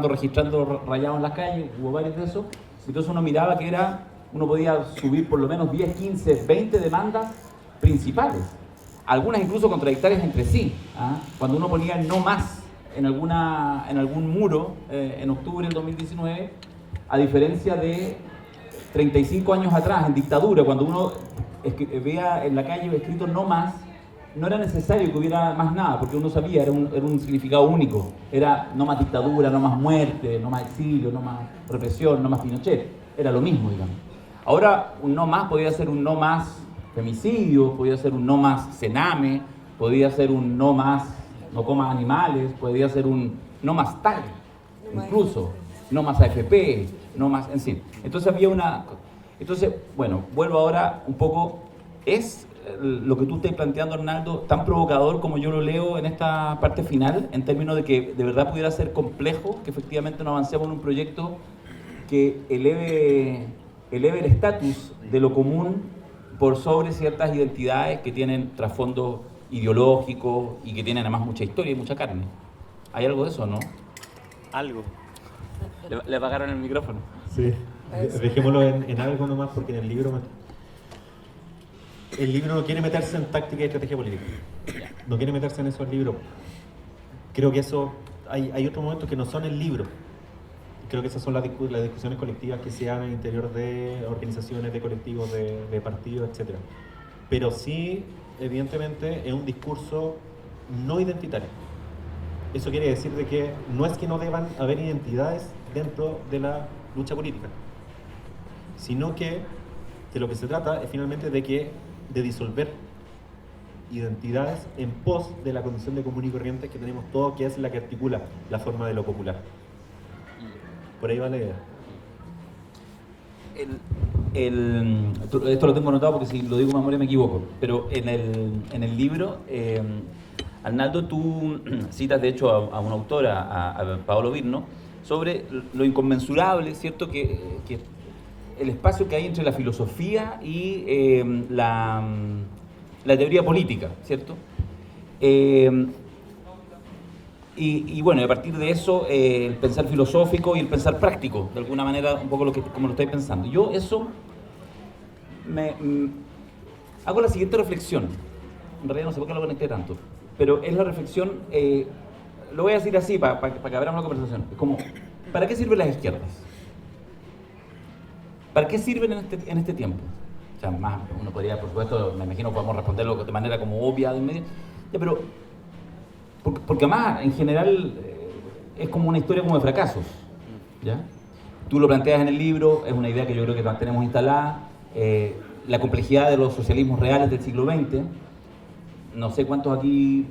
S2: registrando rayados en las calles, hubo varios de esos, entonces uno miraba que uno podía subir por lo menos 10, 15, 20 demandas principales, algunas incluso contradictorias entre sí. Cuando uno ponía el no más en algún muro en octubre del 2019, a diferencia de 35 años atrás, en dictadura, cuando uno veía en la calle escrito no más, no era necesario que hubiera más nada, porque uno sabía, era un significado único, era no más dictadura, no más muerte, no más exilio, no más represión, no más Pinochet, era lo mismo, digamos. Ahora un no más podía ser un no más femicidio, podía ser un no más cename, podía ser un no más no comas animales, podía ser un no más tal, incluso, no más AFP, no más, en fin. Entonces entonces, bueno, vuelvo ahora un poco, ¿es lo que tú estás planteando, Arnaldo, tan provocador como yo lo leo en esta parte final, en términos de que de verdad pudiera ser complejo, que efectivamente no avancemos en un proyecto que eleve el estatus de lo común por sobre ciertas identidades que tienen trasfondos ideológicos y que tienen además mucha historia y mucha carne? ¿Hay algo de eso, no?
S4: Algo.
S2: Le apagaron el micrófono.
S3: Sí, dejémoslo en algo nomás, porque en el libro no quiere meterse en táctica y estrategia política. No quiere meterse en eso el libro. Creo que eso, hay otros momentos que no son el libro. Creo que esas son las discusiones colectivas que se dan en el interior de organizaciones, de colectivos, de partidos, etc. Pero sí, evidentemente, es un discurso no identitario. Eso quiere decir de que no es que no deban haber identidades dentro de la lucha política, sino que de lo que se trata es finalmente de disolver identidades en pos de la condición de común y corriente que tenemos todos, que es la que articula la forma de lo popular. Por ahí va la idea.
S2: Esto lo tengo anotado porque si lo digo de memoria me equivoco, pero en el libro, Arnaldo, tú citas de hecho a una autora, a Paolo Virno, sobre lo inconmensurable, ¿cierto? Que el espacio que hay entre la filosofía y la teoría política, ¿cierto? Y bueno, a partir de eso, el pensar filosófico y el pensar práctico, de alguna manera, un poco como lo estáis pensando. Yo eso hago la siguiente reflexión. En realidad no sé por qué lo conecté tanto, pero es la reflexión, lo voy a decir así para que abramos la conversación. Es como, ¿para qué sirven las izquierdas? ¿Para qué sirven en este tiempo? O sea, más uno podría, por supuesto, me imagino podemos responderlo de manera como obvia de inmediato, ya, pero porque además en general es como una historia como de fracasos, ¿ya? Tú lo planteas en el libro, es una idea que yo creo que tenemos instalada, la complejidad de los socialismos reales del siglo XX. No sé cuántos aquí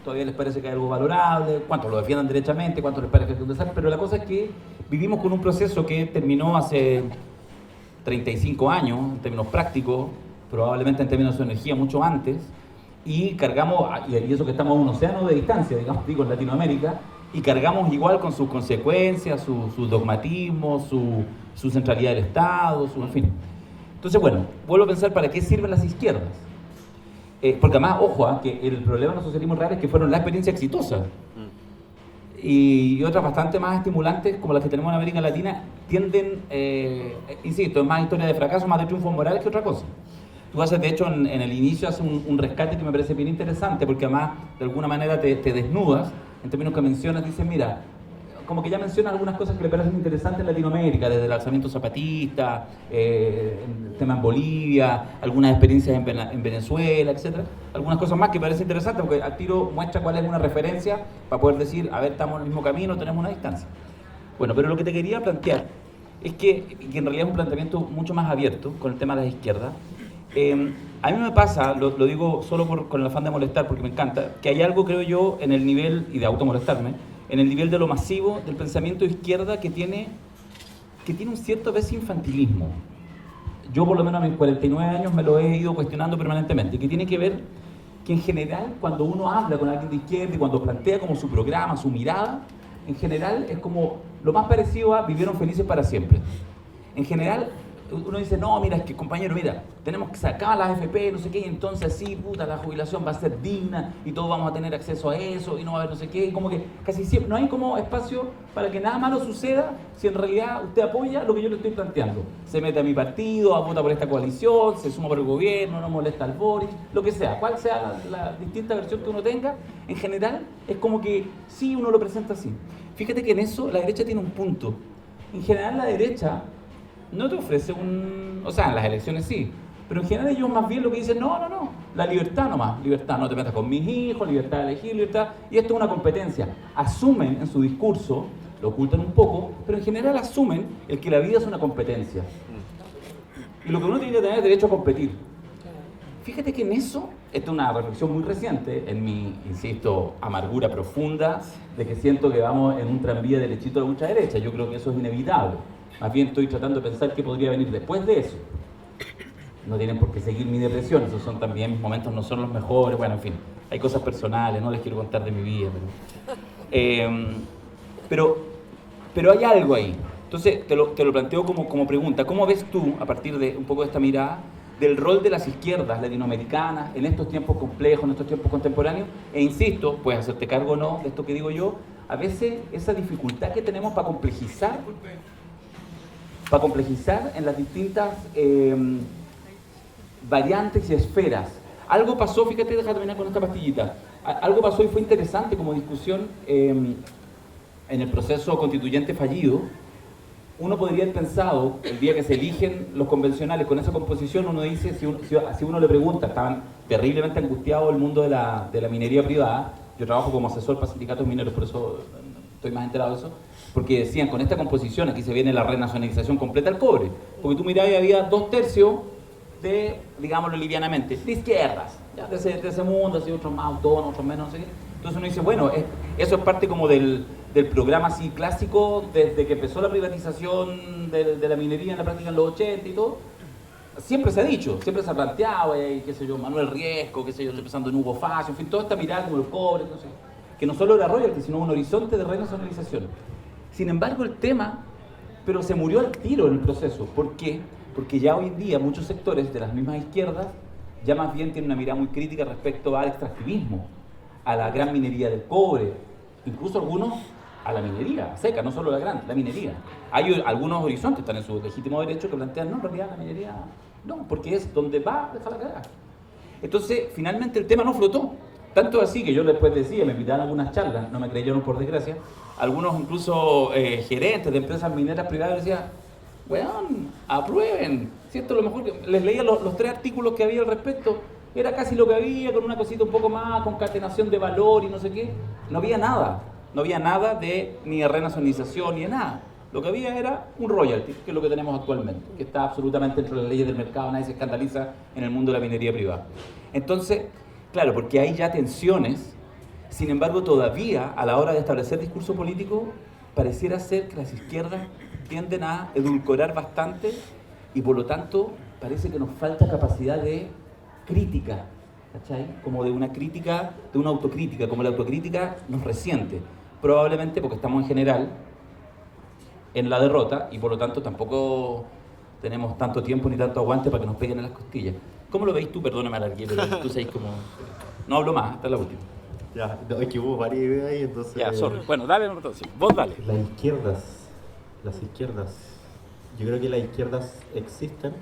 S2: todavía les parece que hay algo valorable, cuántos lo defiendan derechamente, cuántos les parece que es un desastre, pero la cosa es que vivimos con un proceso que terminó hace 35 años, en términos prácticos, probablemente en términos de energía mucho antes, y cargamos, y eso que estamos a un océano de distancia, digamos, digo, en Latinoamérica, y cargamos igual con sus consecuencias, sus dogmatismos, su centralidad del Estado, en fin. Entonces, bueno, vuelvo a pensar para qué sirven las izquierdas. Porque además, ojo, que el problema de los socialismos reales es que fueron la experiencia exitosa. Y otras bastante más estimulantes, como las que tenemos en América Latina, tienden, insisto, es más historia de fracaso, más de triunfos morales que otra cosa. Tú haces, de hecho, en el inicio haces un rescate que me parece bien interesante, porque además, de alguna manera, te desnudas, en términos que mencionas, dices, mira, como que ya mencionas algunas cosas que le parecen interesantes en Latinoamérica, desde el alzamiento zapatista, el tema en Bolivia, algunas experiencias en Venezuela, etc. Algunas cosas más que parecen interesantes, porque al tiro muestra cuál es una referencia para poder decir, a ver, estamos en el mismo camino, tenemos una distancia. Bueno, pero lo que te quería plantear es que en realidad es un planteamiento mucho más abierto con el tema de las izquierdas. A mí me pasa, lo digo solo con el afán de molestar, porque me encanta, que hay algo, creo yo, en el nivel, y de automolestarme, en el nivel de lo masivo del pensamiento de izquierda que tiene un cierto a veces infantilismo. Yo por lo menos a mis 49 años me lo he ido cuestionando permanentemente, que tiene que ver que en general cuando uno habla con alguien de izquierda y cuando plantea como su programa, su mirada, en general es como lo más parecido a vivieron felices para siempre. En general uno dice, no, mira, es que compañero, mira, tenemos que sacar las AFP, no sé qué, y entonces sí, puta, la jubilación va a ser digna y todos vamos a tener acceso a eso y no va a haber no sé qué, y como que casi siempre, no hay como espacio para que nada malo suceda si en realidad usted apoya lo que yo le estoy planteando. Se mete a mi partido, vota por esta coalición, se suma por el gobierno, no molesta al Boris, lo que sea, cual sea la distinta versión que uno tenga, en general es como que sí, uno lo presenta así. Fíjate que en eso la derecha tiene un punto. En general la derecha no te ofrece o sea, en las elecciones sí, pero en general ellos más bien lo que dicen, no, la libertad nomás, libertad, no te metas con mis hijos, libertad de elegir, libertad, y esto es una competencia. Asumen en su discurso, lo ocultan un poco, pero en general asumen el que la vida es una competencia. Y lo que uno tiene que tener es derecho a competir. Fíjate que en eso, esta es una reflexión muy reciente, en mi, insisto, amargura profunda, de que siento que vamos en un tranvía derechito a la mucha derecha. Yo creo que eso es inevitable. Más bien estoy tratando de pensar qué podría venir después de eso. No tienen por qué seguir mi depresión, esos son también momentos, no son los mejores, bueno, en fin, hay cosas personales, no les quiero contar de mi vida, pero hay algo ahí. Entonces te lo planteo como pregunta, ¿cómo ves tú, a partir de un poco de esta mirada, del rol de las izquierdas latinoamericanas en estos tiempos complejos, en estos tiempos contemporáneos? E insisto, puedes hacerte cargo o no de esto que digo yo, a veces esa dificultad que tenemos para complejizar en las distintas variantes y esferas. Algo pasó, fíjate, déjame terminar con esta pastillita, algo pasó y fue interesante como discusión en el proceso constituyente fallido. Uno podría haber pensado, el día que se eligen los convencionales con esa composición, uno dice, si uno le pregunta, estaban terriblemente angustiados el mundo de la minería privada. Yo trabajo como asesor para sindicatos mineros, por eso estoy más enterado de eso, porque decían, con esta composición aquí se viene la renacionalización completa del cobre, porque tú mirabas y había 2/3 de, digámoslo livianamente, de izquierdas, ¿ya? De ese mundo, así, otros más autónomos, otros menos, no sé qué. Entonces uno dice, bueno, eso es parte como del programa así clásico, desde que empezó la privatización de la minería en la práctica en los 80 y todo. Siempre se ha dicho, siempre se ha planteado, qué sé yo, Manuel Riesco, qué sé yo, estoy pensando en Hugo Facio, en fin, toda esta mirada como el cobre, no sé, que no solo era royalty, sino un horizonte de renacionalización. Sin embargo, el tema, pero se murió al tiro en el proceso. ¿Por qué? Porque ya hoy en día muchos sectores de las mismas izquierdas ya más bien tienen una mirada muy crítica respecto al extractivismo, a la gran minería del cobre, incluso algunos a la minería seca, no solo la gran, la minería. Hay algunos horizontes, están en su legítimo derecho, que plantean, no, en realidad la minería no, porque es donde va a dejar la cagada. Entonces, finalmente el tema no flotó. Tanto así que yo después decía, me invitaban a algunas charlas, no me creyeron por desgracia, algunos incluso gerentes de empresas mineras privadas decían, weón, aprueben. ¿Cierto? Lo mejor que les leía los 3 artículos que había al respecto, era casi lo que había, con una cosita un poco más, concatenación de valor y no sé qué. No había nada de ni de renacionalización ni de nada. Lo que había era un royalty, que es lo que tenemos actualmente, que está absolutamente dentro de las leyes del mercado, nadie se escandaliza en el mundo de la minería privada. Entonces, claro, porque hay ya tensiones, sin embargo todavía a la hora de establecer discurso político, pareciera ser que las izquierdas tienden a edulcorar bastante y por lo tanto parece que nos falta capacidad de crítica, ¿cachai? Como de una crítica, de una autocrítica, como la autocrítica nos resiente, probablemente porque estamos en general en la derrota y por lo tanto tampoco tenemos tanto tiempo ni tanto aguante para que nos peguen en las costillas. ¿Cómo lo veis tú? Perdóname, alargué, pero tú sabes cómo... No hablo más, hasta la última.
S3: Ya, no, es que hubo varias ideas ahí, entonces...
S2: Ya, sorry. Bueno, dale, entonces. Vos dale.
S3: Las izquierdas, yo creo que las izquierdas existen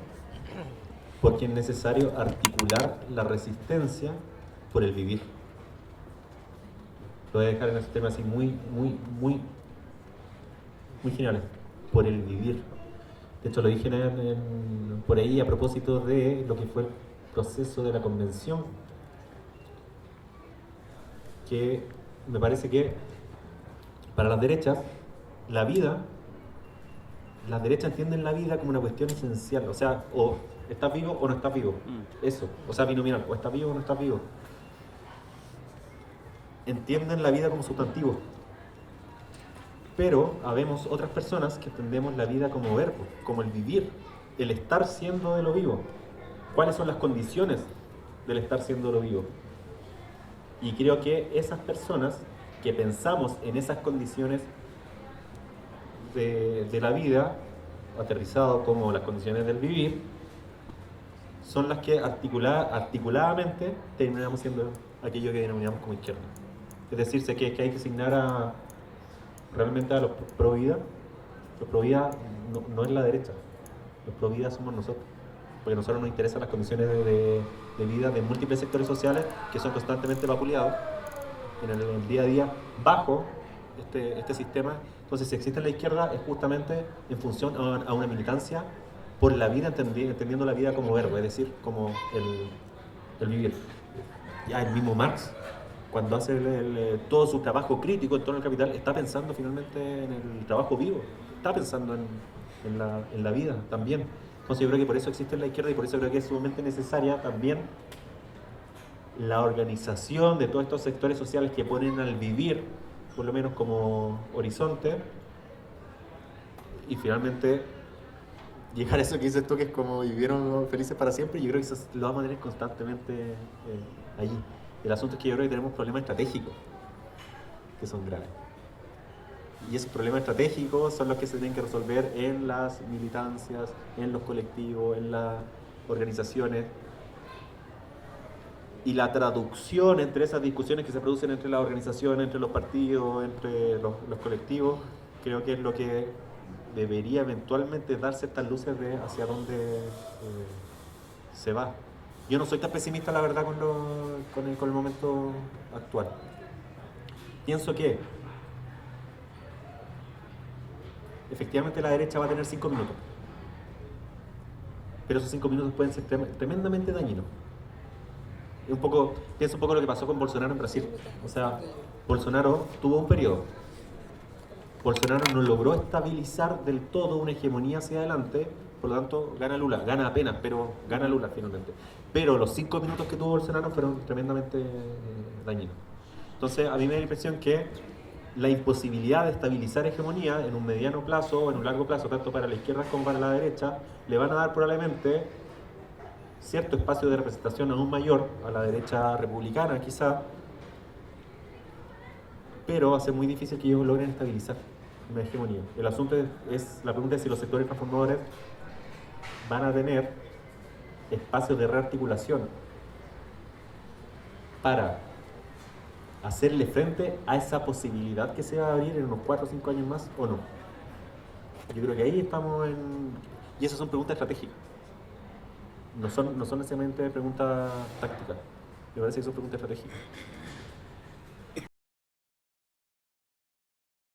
S3: porque es necesario articular la resistencia por el vivir. Lo voy a dejar en ese tema así muy generales, por el vivir. De hecho, lo dije por ahí a propósito de lo que fue el proceso de la convención, que me parece que para las derechas, las derechas entienden la vida como una cuestión esencial, o sea, o estás vivo o no estás vivo, eso, o sea, binominal, o estás vivo o no estás vivo. Entienden la vida como sustantivo. Pero habemos otras personas que entendemos la vida como verbo, como el vivir, el estar siendo de lo vivo. ¿Cuáles son las condiciones del estar siendo de lo vivo? Y creo que esas personas que pensamos en esas condiciones de la vida, aterrizado como las condiciones del vivir, son las que articuladamente terminamos siendo aquello que denominamos como izquierda. Es decir, sé que hay que asignar realmente a los pro vida. Los pro vida no es la derecha, los pro vida somos nosotros, porque a nosotros nos interesan las condiciones de vida de múltiples sectores sociales que son constantemente vapuleados en el día a día bajo este sistema. Entonces, si existe la izquierda es justamente en función a una militancia por la vida, entendiendo la vida como verbo, es decir, como el vivir. Ya el mismo Marx, cuando hace todo su trabajo crítico en torno al capital, está pensando finalmente en el trabajo vivo, está pensando en la vida también. Entonces yo creo que por eso existe la izquierda y por eso creo que es sumamente necesaria también la organización de todos estos sectores sociales que ponen al vivir, por lo menos como horizonte, y finalmente llegar a eso que dices tú, que es como vivieron felices para siempre. Yo creo que eso lo vamos a tener constantemente allí. El asunto es que yo creo que tenemos problemas estratégicos que son graves. Y esos problemas estratégicos son los que se tienen que resolver en las militancias, en los colectivos, en las organizaciones. Y la traducción entre esas discusiones que se producen entre las organizaciones, entre los partidos, entre los colectivos, creo que es lo que debería eventualmente darse estas luces de hacia dónde se va. Yo no soy tan pesimista, la verdad, con el momento actual. Pienso que efectivamente la derecha va a tener 5 minutos. Pero esos 5 minutos pueden ser tremendamente dañinos. Pienso un poco lo que pasó con Bolsonaro en Brasil. O sea, Bolsonaro tuvo un periodo. Bolsonaro no logró estabilizar del todo una hegemonía hacia adelante, por lo tanto gana Lula, gana apenas, pero gana Lula finalmente. Pero los 5 minutos que tuvo Bolsonaro fueron tremendamente dañinos. Entonces a mí me da la impresión que la imposibilidad de estabilizar hegemonía en un mediano plazo o en un largo plazo, tanto para la izquierda como para la derecha, le van a dar probablemente cierto espacio de representación aún mayor a la derecha republicana quizá, pero va a ser muy difícil que ellos logren estabilizar. una hegemonía. El asunto la pregunta es si los sectores transformadores van a tener espacios de rearticulación para hacerle frente a esa posibilidad que se va a abrir en unos 4 o 5 años más o no. Yo creo que ahí estamos y esas son preguntas estratégicas. No son necesariamente preguntas tácticas. Me parece que son preguntas estratégicas.